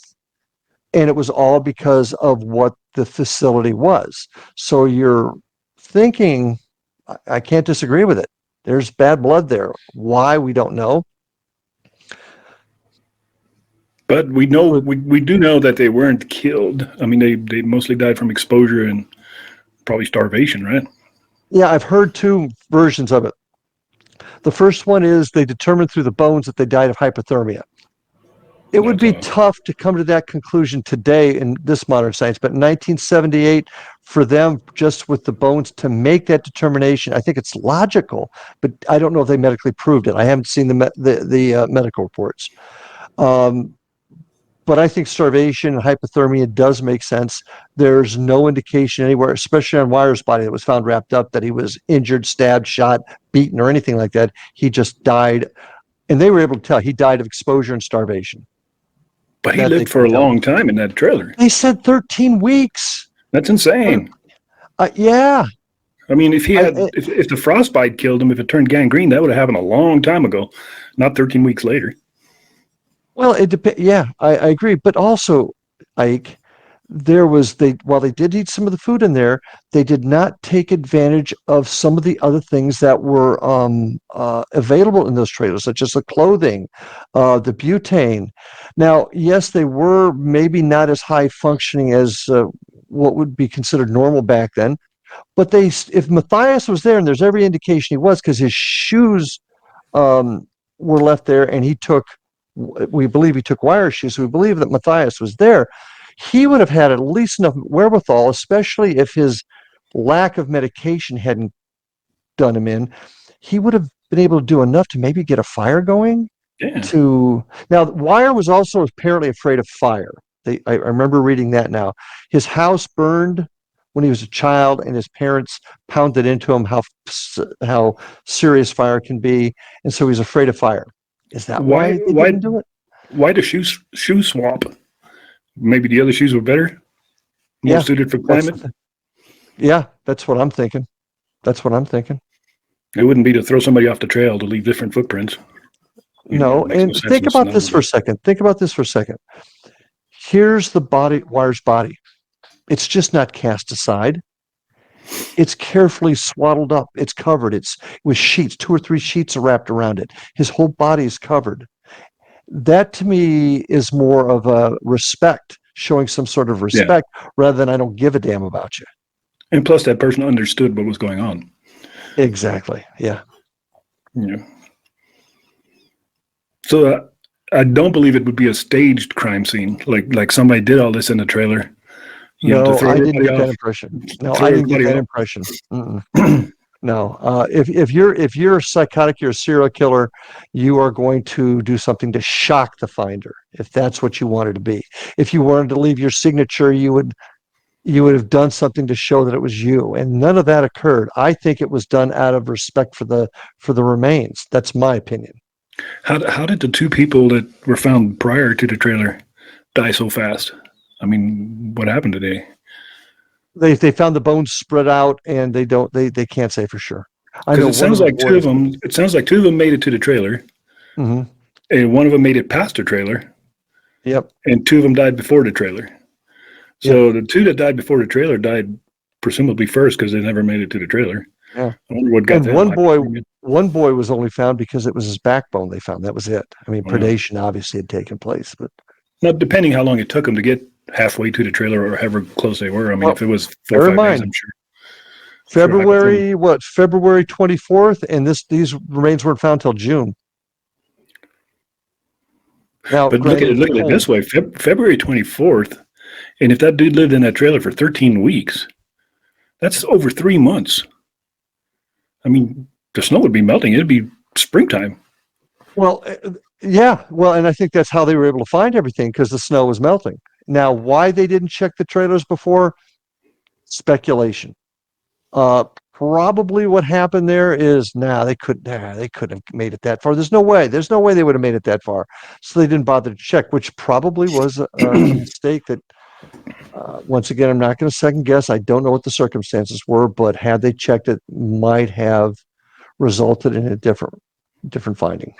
And it was all because of what the facility was. So you're thinking, I can't disagree with it. There's bad blood there. Why, we don't know. But we know we do know that they weren't killed. They mostly died from exposure and probably starvation, right? Yeah, I've heard two versions of it. The first one is they determined through the bones that they died of hypothermia. It would be tough to come to that conclusion today in this modern science, but in 1978, for them, just with the bones, to make that determination, I think it's logical, but I don't know if they medically proved it. I haven't seen the medical reports. But I think starvation and hypothermia does make sense. There's no indication anywhere, especially on Wire's body that was found wrapped up, that he was injured, stabbed, shot, beaten, or anything like that. He just died. And they were able to tell he died of exposure and starvation. But he lived for a long time in that trailer. They said 13 weeks. That's insane. Yeah. If he had, if the frostbite killed him, if it turned gangrene, that would have happened a long time ago, not 13 weeks later. Well, it depends. Yeah, I agree. But also, Ike, while they did eat some of the food in there, they did not take advantage of some of the other things that were available in those trailers, such as the clothing, the butane. Now, yes, they were maybe not as high functioning as what would be considered normal back then, but if Matthias was there, and there's every indication he was, because his shoes were left there, and we believe he took wire shoes, so we believe that Matthias was there. He would have had at least enough wherewithal, especially if his lack of medication hadn't done him in. He would have been able to do enough to maybe get a fire going. Yeah. Now, Wire was also apparently afraid of fire. I remember reading that now. His house burned when he was a child, and his parents pounded into him how serious fire can be, and so he's afraid of fire. Is that why they didn't do it? Why the shoe swap? Maybe the other shoes were better, more suited for climate. That's what I'm thinking. It wouldn't be to throw somebody off the trail to leave different footprints. No, and think about this for a second. Here's the Wire's body. It's just not cast aside. It's carefully swaddled up. It's covered. It's with sheets, 2 or 3 sheets are wrapped around it. His whole body is covered. That to me is more of a respect, showing some sort of respect, rather than I don't give a damn about you. And plus, that person understood what was going on. Exactly. Yeah. So I don't believe it would be a staged crime scene, like somebody did all this in the trailer. No, I didn't get that impression. No, if you're psychotic, you're a serial killer, you are going to do something to shock the finder, if that's what you wanted to be. If you wanted to leave your signature, you would have done something to show that it was you, and none of that occurred. I think it was done out of respect for the remains. That's my opinion. How did the 2 people that were found prior to the trailer die so fast? I mean, what happened today? They found the bones spread out, and they can't say for sure. I know it sounds like 2 of them. It sounds like 2 of them made it to the trailer, and one of them made it past the trailer. Yep. And 2 of them died before the trailer. So the 2 that died before the trailer died presumably first because they never made it to the trailer. Yeah. I wonder what got and one boy was only found because it was his backbone they found. That was it. I mean, predation obviously had taken place, but now depending how long it took them to get halfway to the trailer or however close they were. I mean, if it was 4 or 5 days, I'm sure. February 24th, and these remains weren't found till June. Now, but look at it this way: February 24th, and if that dude lived in that trailer for 13 weeks, that's over 3 months. I mean, the snow would be melting; it'd be springtime. Well, yeah. Well, and I think that's how they were able to find everything, because the snow was melting. Now, why they didn't check the trailers before? Speculation. Probably what happened there is they couldn't have made it that far. There's no way they would have made it that far. So they didn't bother to check, which probably was a mistake that, once again, I'm not going to second guess. I don't know what the circumstances were, but had they checked, it might have resulted in a different finding.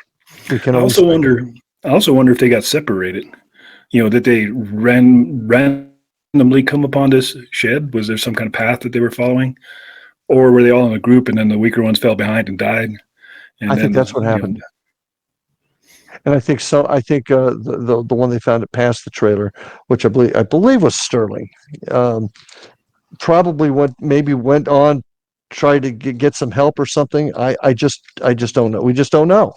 I also wonder if they got separated. That they randomly come upon this shed. Was there some kind of path that they were following, or were they all in a group and then the weaker ones fell behind and died? I think that's what happened. And I think so. I think the one they found it past the trailer, which I believe was Sterling, probably went on, tried to get some help or something. I just don't know. We just don't know.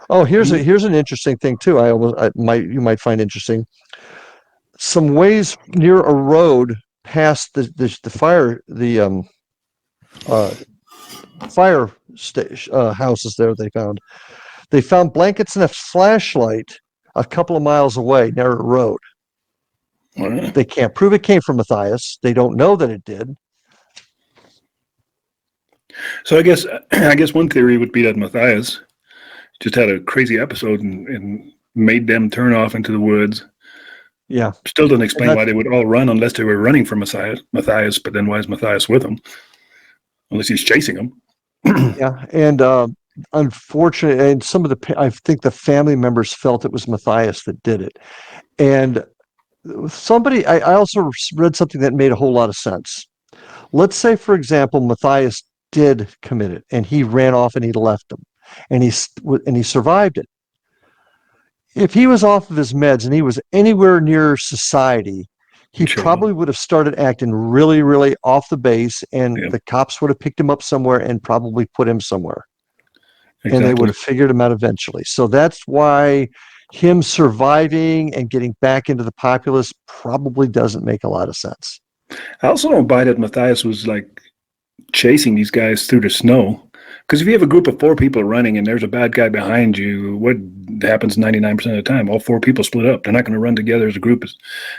Oh, here's an interesting thing too. You might find interesting. Some ways near a road past the fire houses there. They found blankets and a flashlight a couple of miles away near a road. Right. They can't prove it came from Matthias. They don't know that it did. So I guess one theory would be that Matthias just had a crazy episode and made them turn off into the woods. Yeah. Still doesn't explain why they would all run unless they were running from Matthias, but then why is Matthias with them? Unless he's chasing them. Yeah. And unfortunately, and I think the family members felt it was Matthias that did it. And I also read something that made a whole lot of sense. Let's say, for example, Matthias did commit it and he ran off and he left them and he survived it. If he was off of his meds and he was anywhere near society, he Sure. probably would have started acting really, really off the base, and Yeah, the cops would have picked him up somewhere and probably put him somewhere, and they would exactly. have figured him out eventually. So that's why him surviving and getting back into the populace probably doesn't make a lot of sense. I also don't buy that Matthias was like chasing these guys through the snow. Because if you have a group of 4 people running and there's a bad guy behind you, what happens 99% of the time? All 4 people split up. They're not going to run together as a group.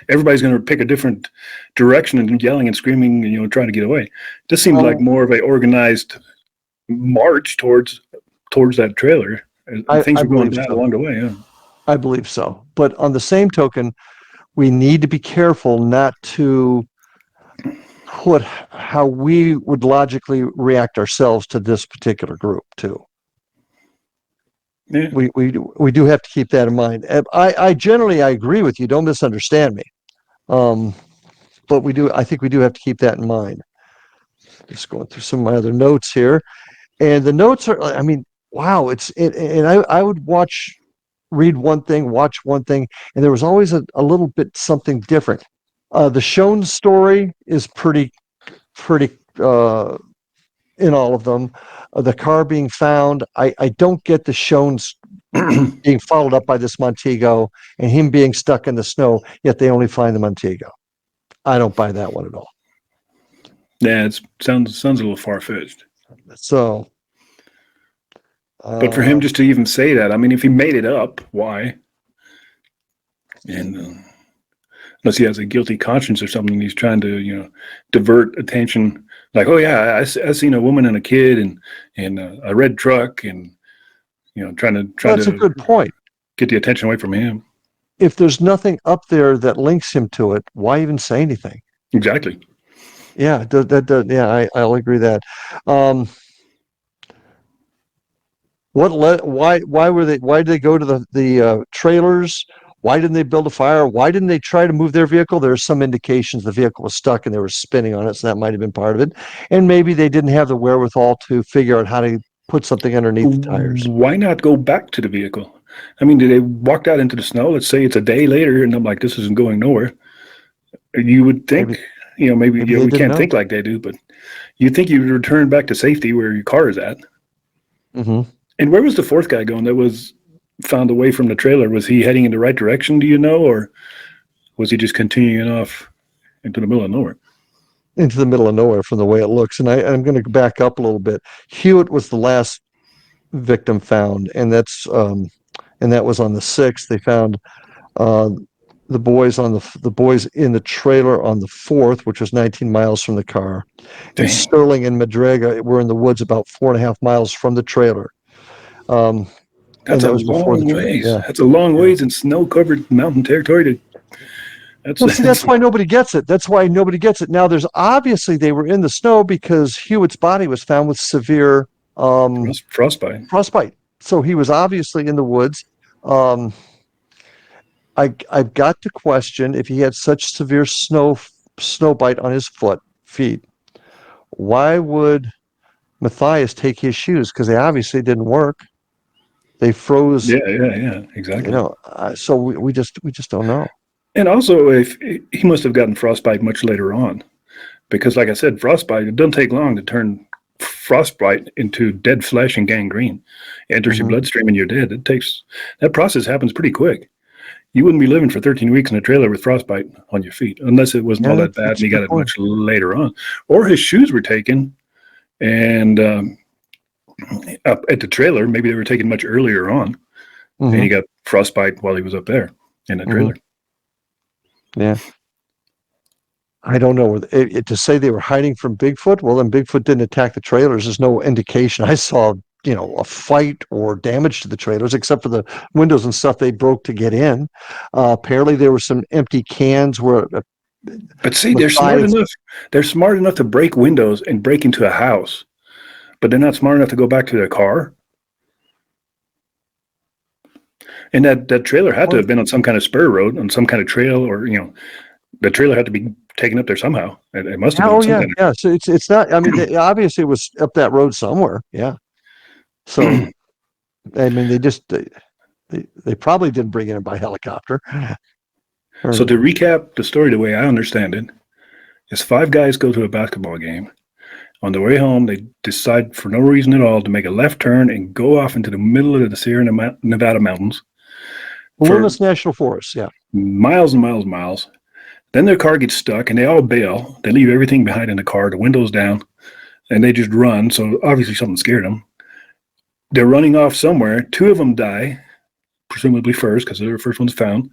Everybody's going to pick a different direction and yelling and screaming and trying to get away. This seemed like more of a organized march towards that trailer. And things I were going believe bad so. along the way. Yeah. I believe so. But on the same token, we need to be careful not to put how we would logically react ourselves to this particular group too. Yeah. We do have to keep that in mind. I generally I agree with you. Don't misunderstand me. But I think we do have to keep that in mind. Just going through some of my other notes here, and the notes are. I mean, wow! And I would read one thing, watch one thing, and there was always a little bit something different. The Schoen story is pretty in all of them. The car being found, I don't get the Schoen's being followed up by this Montego and him being stuck in the snow, yet they only find the Montego. I don't buy that one at all. Yeah, it sounds a little far-fetched. So, But for him just to even say that, I mean, if he made it up, why? And unless he has a guilty conscience or something, he's trying to, divert attention. Like, oh yeah, I seen a woman and a kid and a red truck, and trying that's a to good point. get the attention away from him. If there's nothing up there that links him to it, why even say anything? Exactly. Yeah, I'll agree that. Why did they go to the trailers? Why didn't they build a fire? Why didn't they try to move their vehicle? There's some indications the vehicle was stuck and they were spinning on it, so that might have been part of it. And maybe they didn't have the wherewithal to figure out how to put something underneath the tires. Why not go back to the vehicle? I mean, did they walk out into the snow? Let's say it's a day later, and I'm like, this isn't going nowhere. You would think, maybe we can't think like they do, but you think you'd return back to safety where your car is at. Mm-hmm. And where was the 4th guy going that was found away from the trailer? Was he heading in the right direction, do you know, or was he just continuing off into the middle of nowhere? Into the middle of nowhere from the way it looks. And I'm going to back up a little bit. Hewitt was the last victim found, and that was on the 6th. They found the boys in the trailer on the 4th, which was 19 miles from the car. Dang. And Sterling and Madruga were in the woods about 4.5 miles from the trailer. That's a long ways. Yeah. That's a long ways in snow-covered mountain territory. That's why nobody gets it. That's why nobody gets it. Now, there's obviously they were in the snow because Hewitt's body was found with severe frostbite. Frostbite. So he was obviously in the woods. I've got to question if he had such severe snow bite on his feet. Why would Matthias take his shoes? Because they obviously didn't work. They froze. Yeah, exactly. So we just don't know. And also, if he must have gotten frostbite much later on, because like I said, frostbite, it doesn't take long to turn frostbite into dead flesh and gangrene. It enters your bloodstream and you're dead. That process happens pretty quick. You wouldn't be living for 13 weeks in a trailer with frostbite on your feet, unless it wasn't all that bad and he got it much later on. Or his shoes were taken and up at the trailer, maybe they were taken much earlier on, and he got frostbite while he was up there in the trailer. Yeah. I don't know. To say they were hiding from Bigfoot, well, then Bigfoot didn't attack the trailers. There's no indication I saw, a fight or damage to the trailers, except for the windows and stuff they broke to get in. Apparently, there were some empty cans where. But see, they're smart enough. They're smart enough to break windows and break into a house, but they're not smart enough to go back to their car. And that trailer had to Well, have been on some kind of spur road, on some kind of trail, or the trailer had to be taken up there somehow. It must have been on oh some yeah, kind yeah. So it's not. I mean, obviously it was up that road somewhere. Yeah. So of. I mean, they probably didn't bring it in by helicopter. So Or, to recap the story, the way I understand it, is 5 guys go to a basketball game. On the way home, they decide for no reason at all to make a left turn and go off into the middle of the Sierra Nevada mountains for Loomis National Forest. Yeah. miles and miles and miles. Then their car gets stuck and they all bail. They leave everything behind in the car, the windows down, and they just run. So obviously something scared them. They're running off somewhere. 2 of them die, presumably first, because they're the first ones found.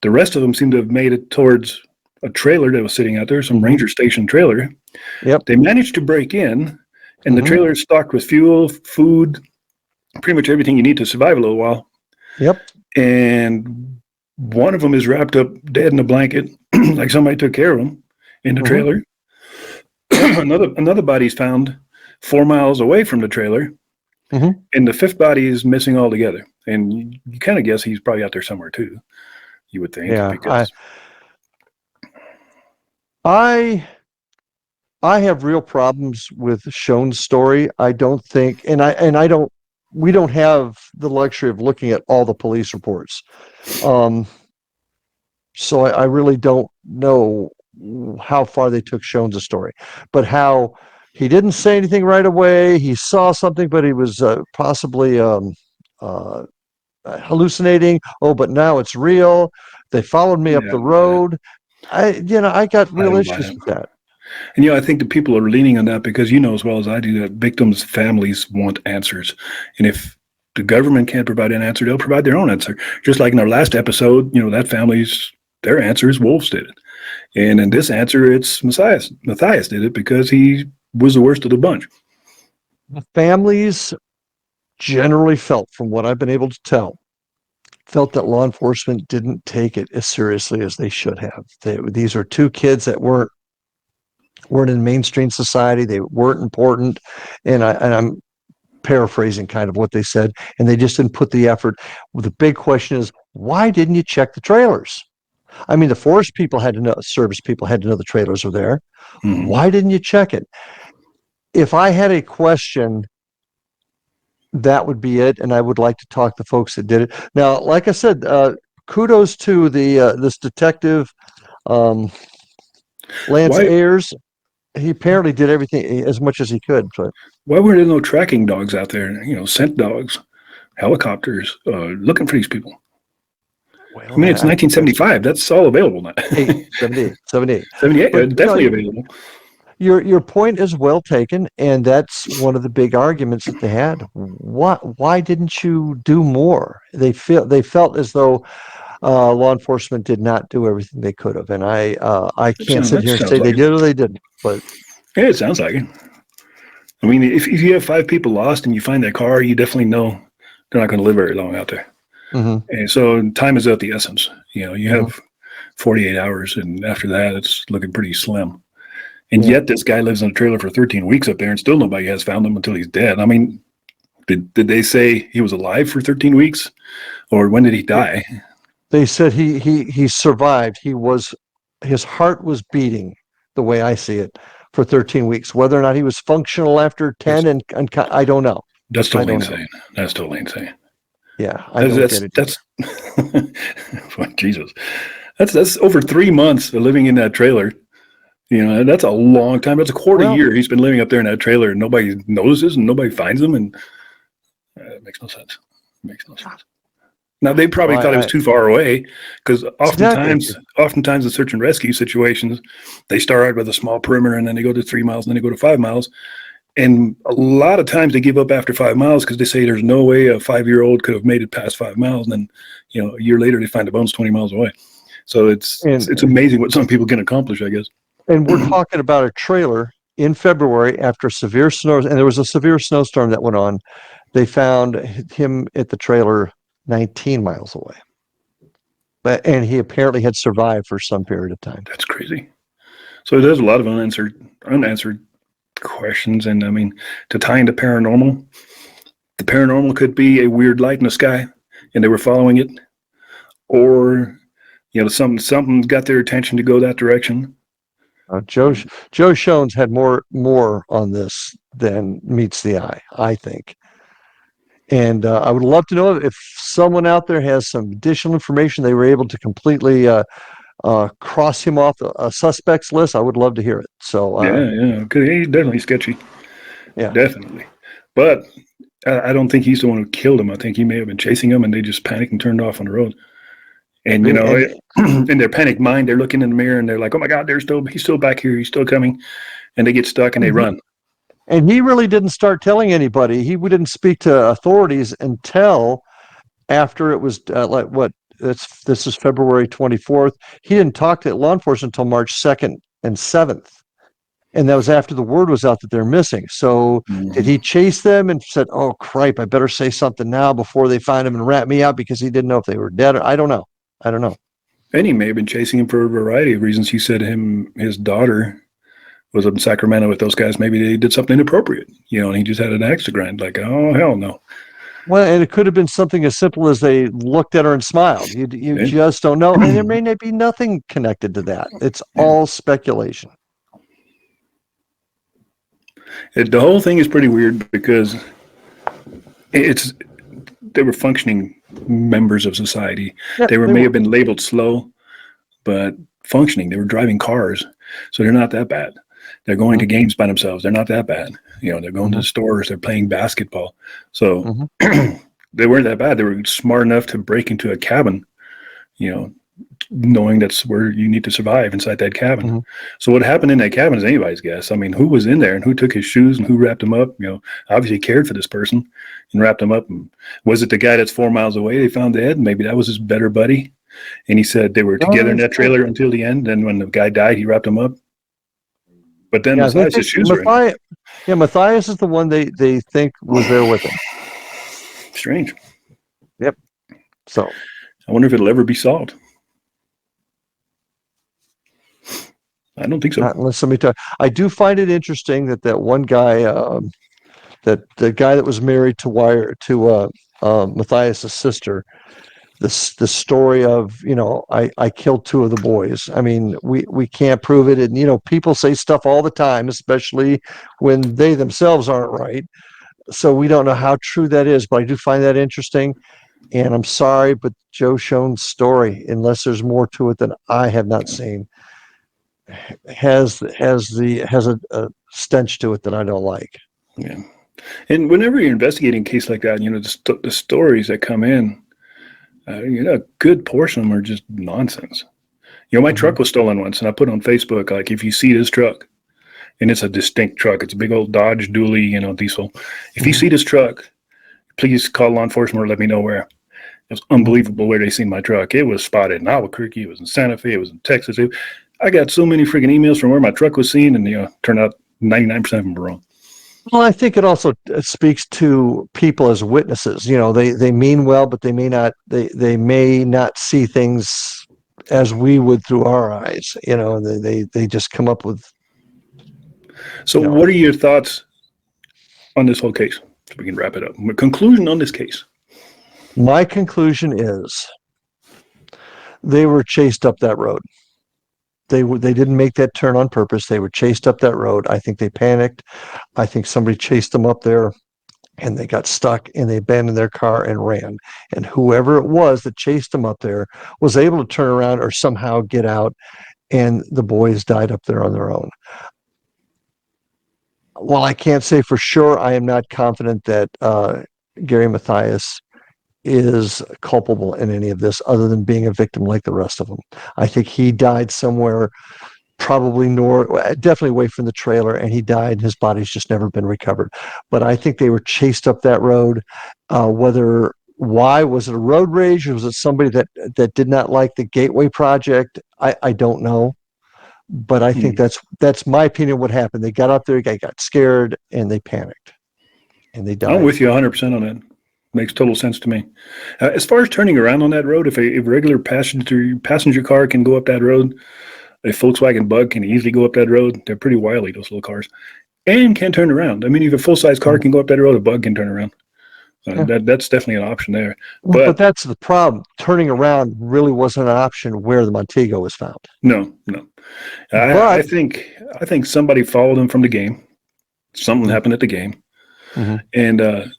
The rest of them seem to have made it towards a trailer that was sitting out there, some ranger station trailer. Yep. They managed to break in, and the trailer is stocked with fuel, food, pretty much everything you need to survive a little while. Yep. And one of them is wrapped up dead in a blanket, like somebody took care of him in the trailer. Another body's found 4 miles away from the trailer, and the 5th body is missing altogether. And you kind of guess he's probably out there somewhere too, you would think. Yeah. Because I have real problems with Schoen's story. I don't think, and I don't. We don't have the luxury of looking at all the police reports. So I really don't know how far they took Schoen's story, but how he didn't say anything right away. He saw something, but he was possibly hallucinating. Oh, but now it's real. They followed me up the road. I got real issues with that. And I think the people are leaning on that because as well as I do that victims' families want answers, and if the government can't provide an answer, they'll provide their own answer. Just like in our last episode, that family's their answer is Wolves did it, and in this answer, it's Matthias. Matthias did it because he was the worst of the bunch. The families generally felt, from what I've been able to tell, felt that law enforcement didn't take it as seriously as they should have. These are 2 kids that weren't in mainstream society. They weren't important, and I'm paraphrasing kind of what they said, and they just didn't put the effort. Well, the big question is, why didn't you check the trailers? I mean, the forest people had to know, service people had to know the trailers were there. Why didn't you check it? If I had a question, that would be it, and I would like to talk to folks that did it. Now, like I said, kudos to this detective, Lance Ayers. He apparently did everything as much as he could. But why were there no tracking dogs out there? Scent dogs, helicopters, looking for these people. Well, I mean, it's 1975. That's all available now. 78. 78, But, definitely available. Your point is well taken, and that's one of the big arguments that they had. Why didn't you do more? They felt as though law enforcement did not do everything they could have, and I can't sit here and say they did or they didn't. But yeah, it sounds like it. I mean, if you have 5 people lost and you find their car, you definitely know they're not going to live very long out there. And so time is of the essence. You have 48 hours, and after that, it's looking pretty slim. And yet this guy lives in a trailer for 13 weeks up there, and still nobody has found him until he's dead. I mean, did they say he was alive for 13 weeks? Or when did he die? They said he survived. His heart was beating, the way I see it, for 13 weeks. Whether or not he was functional after 10, and I don't know. That's totally insane. That's totally insane. Yeah, I don't get it. That's Jesus. That's over 3 months of living in that trailer. That's a long time. That's a quarter year he's been living up there in that trailer, and nobody notices and nobody finds him, and it makes no sense. It makes no sense. Now, they probably thought it was too far away, because oftentimes in search and rescue situations, they start out with a small perimeter, and then they go to 3 miles, and then they go to 5 miles. And a lot of times they give up after 5 miles because they say there's no way a 5-year-old could have made it past 5 miles. And then, a year later, they find the bones 20 miles away. So it's amazing what some people can accomplish, I guess. And we're talking about a trailer in February after severe snows, and there was a severe snowstorm that went on. They found him at the trailer 19 miles away. And he apparently had survived for some period of time. That's crazy. So there's a lot of unanswered questions. And I mean, to tie into paranormal, the paranormal could be a weird light in the sky. and they were following it, or something got their attention to go that direction. Joe Shones had more on this than meets the eye, I think. And I would love to know if someone out there has some additional information they were able to completely cross him off a suspects list. I would love to hear it. So Yeah, because he's definitely sketchy. yeah, Definitely. But I don't think he's the one who killed him. I think he may have been chasing him, and they just panicked and turned off on the road. And in their panic mind, they're looking in the mirror and they're like, "Oh my God, he's still back here. He's still coming." And they get stuck and they run. And he really didn't start telling anybody. He didn't speak to authorities until after it was this is February 24th. He didn't talk to law enforcement until March 2nd and 7th. And that was after the word was out that they're missing. So did he chase them and said, "Oh, cripe, I better say something now before they find him and rat me out," because he didn't know if they were dead? I don't know. And he may have been chasing him for a variety of reasons. He said his daughter was up in Sacramento with those guys. Maybe they did something inappropriate, and he just had an axe to grind. Like, oh, hell no. Well, and it could have been something as simple as they looked at her and smiled. You just don't know. And there may not be nothing connected to that. It's all speculation. The whole thing is pretty weird because they were functioning members of society. Yeah, they may have been labeled slow, but functioning. They were driving cars, so they're not that bad. They're going to games by themselves. They're not that bad. They're going to the stores. They're playing basketball. So they weren't that bad. They were smart enough to break into a cabin, knowing that's where you need to survive inside that cabin. So what happened in that cabin is anybody's guess. I mean, who was in there and who took his shoes and who wrapped him up? Obviously cared for this person and wrapped him up. And was it the guy that's 4 miles away they found dead? Maybe that was his better buddy. And he said they were together in that trailer until the end. And when the guy died, he wrapped him up. But then Matthias' shoes were in there. Yeah, Matthias is the one they think was there with him. Strange. Yep. So I wonder if it'll ever be solved. I don't think so. Not unless somebody talk. I do find it interesting that one guy, that the guy that was married to Matthias' sister, the story of I killed 2 of the boys. I mean, we can't prove it, and people say stuff all the time, especially when they themselves aren't right. So we don't know how true that is, but I do find that interesting. And I'm sorry, but Joe Shone's story, unless there's more to it than I have not seen, has a stench to it that I don't like. Yeah, and whenever you're investigating a case like that, the stories that come in, a good portion of them are just nonsense. My truck was stolen once, and I put on Facebook, like, if you see this truck, and it's a distinct truck, it's a big old Dodge dually, diesel. If you see this truck, please call law enforcement or let me know where. It was unbelievable where they seen my truck. It was spotted in Albuquerque, it was in Santa Fe, it was in Texas. I got so many freaking emails from where my truck was seen, and turned out 99% of them were wrong. Well, I think it also speaks to people as witnesses. They mean well, but they may not see things as we would through our eyes. And they just come up with. So, what are your thoughts on this whole case? So we can wrap it up. My conclusion on this case. My conclusion is they were chased up that road. They didn't make that turn on purpose. They were chased up that road. I think they panicked. I think somebody chased them up there, and they got stuck, and they abandoned their car and ran. And whoever it was that chased them up there was able to turn around or somehow get out, and the boys died up there on their own. While I can't say for sure, I am not confident that Gary Matthias is culpable in any of this other than being a victim like the rest of them. I think he died somewhere probably definitely away from the trailer, and he died, and his body's just never been recovered. But I think they were chased up that road. Why was it a road rage, or was it somebody that did not like the Gateway project? I don't know. But I think that's my opinion of what happened. They got up there, they got scared, and they panicked, and they died. I'm with you 100% on that. Makes total sense to me. As far as turning around on that road, if a regular passenger car can go up that road, a Volkswagen Bug can easily go up that road. They're pretty wily, those little cars, and can turn around. I mean, if a full-size car can go up that road, a Bug can turn around. Yeah. That's definitely an option there. But But that's the problem. Turning around really wasn't an option where the Montego was found. no. I But think somebody followed him from the game. Something happened at the game, and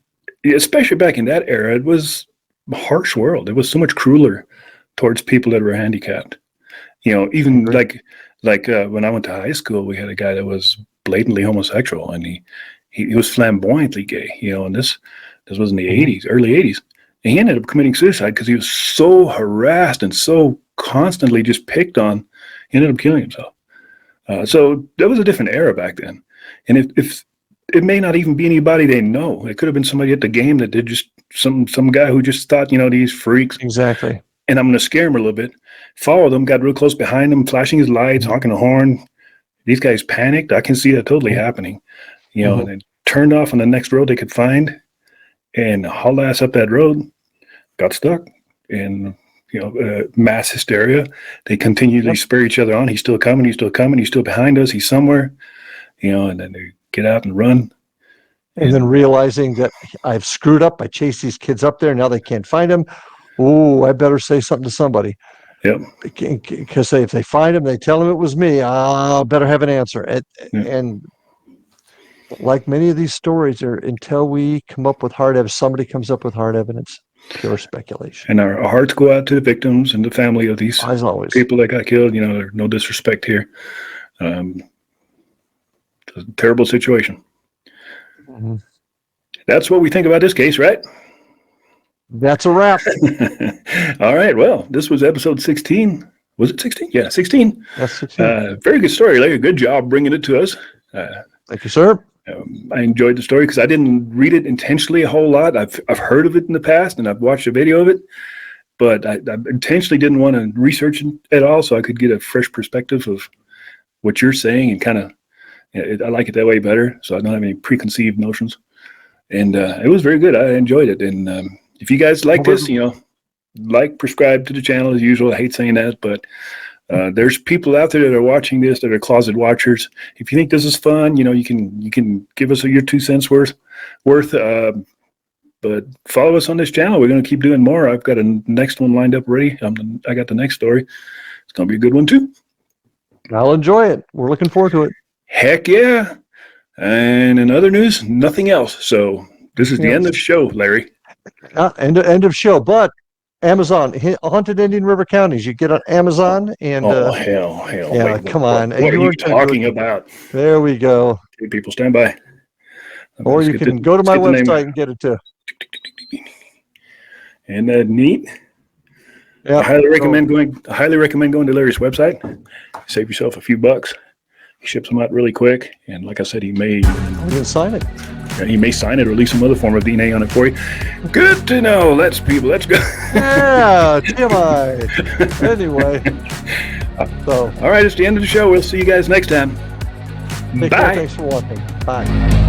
especially back in that era, it was a harsh world. It was so much crueler towards people that were handicapped. Even like when I went to high school, we had a guy that was blatantly homosexual, and he was flamboyantly gay. And this was in the '80s, early '80s, and he ended up committing suicide because he was so harassed and so constantly just picked on. He ended up killing himself. So that was a different era back then. And if it may not even be anybody they know, it could have been somebody at the game that did just some guy who just thought, these freaks. exactly. And I'm going to scare him a little bit. Followed them, got real close behind them, flashing his lights, honking a horn. These guys panicked. I can see that totally happening. And they turned off on the next road they could find and hauled ass up that road, got stuck, and mass hysteria. They continually spur each other on. He's still coming. He's still coming. He's still behind us. He's somewhere. And then they get out and run. And then realizing that I've screwed up. I chased these kids up there. Now they can't find him. Oh, I better say something to somebody. Yep. Because if they find him, they tell him it was me. I better have an answer. And like many of these stories, until we come up with hard evidence, somebody comes up with hard evidence, pure speculation. And our hearts go out to the victims and the family of these As always. people that got killed. There's no disrespect here. It's a terrible situation. That's what we think about this case, right? That's a wrap. All right. Well, this was episode 16. Was it 16? Yeah, 16. That's 16. Very good story, Larry. Good job bringing it to us. Thank you, sir. I enjoyed the story because I didn't read it intentionally a whole lot. I've heard of it in the past and I've watched a video of it, but I intentionally didn't want to research it at all so I could get a fresh perspective of what you're saying and kind of, I like it that way better, so I don't have any preconceived notions. And it was very good. I enjoyed it. And if you guys like this, prescribe to the channel as usual. I hate saying that, but there's people out there that are watching this that are closet watchers. If you think this is fun, you can give us your 2 cents worth. But follow us on this channel. We're going to keep doing more. I've got a next one lined up ready. I got the next story. It's going to be a good one too. I'll enjoy it. We're looking forward to it. Heck yeah. And in other news, nothing else. So this is the end of the show, Larry. End of show. But Amazon, Haunted Indian River Counties, you get on Amazon and hell. Yeah, wait, come on. What are you talking about? There we go. Okay, people stand by. Or you can go to my website and get it too. Isn't that neat? Yeah. I highly recommend going to Larry's website. Save yourself a few bucks. He ships them out really quick, and like I said, he may sign it. Yeah, he may sign it or leave some other form of DNA on it for you. Good to know. Let's go. Yeah, TMI. Anyway, so all right, it's the end of the show. We'll see you guys next time. Bye. Thanks for watching. Bye.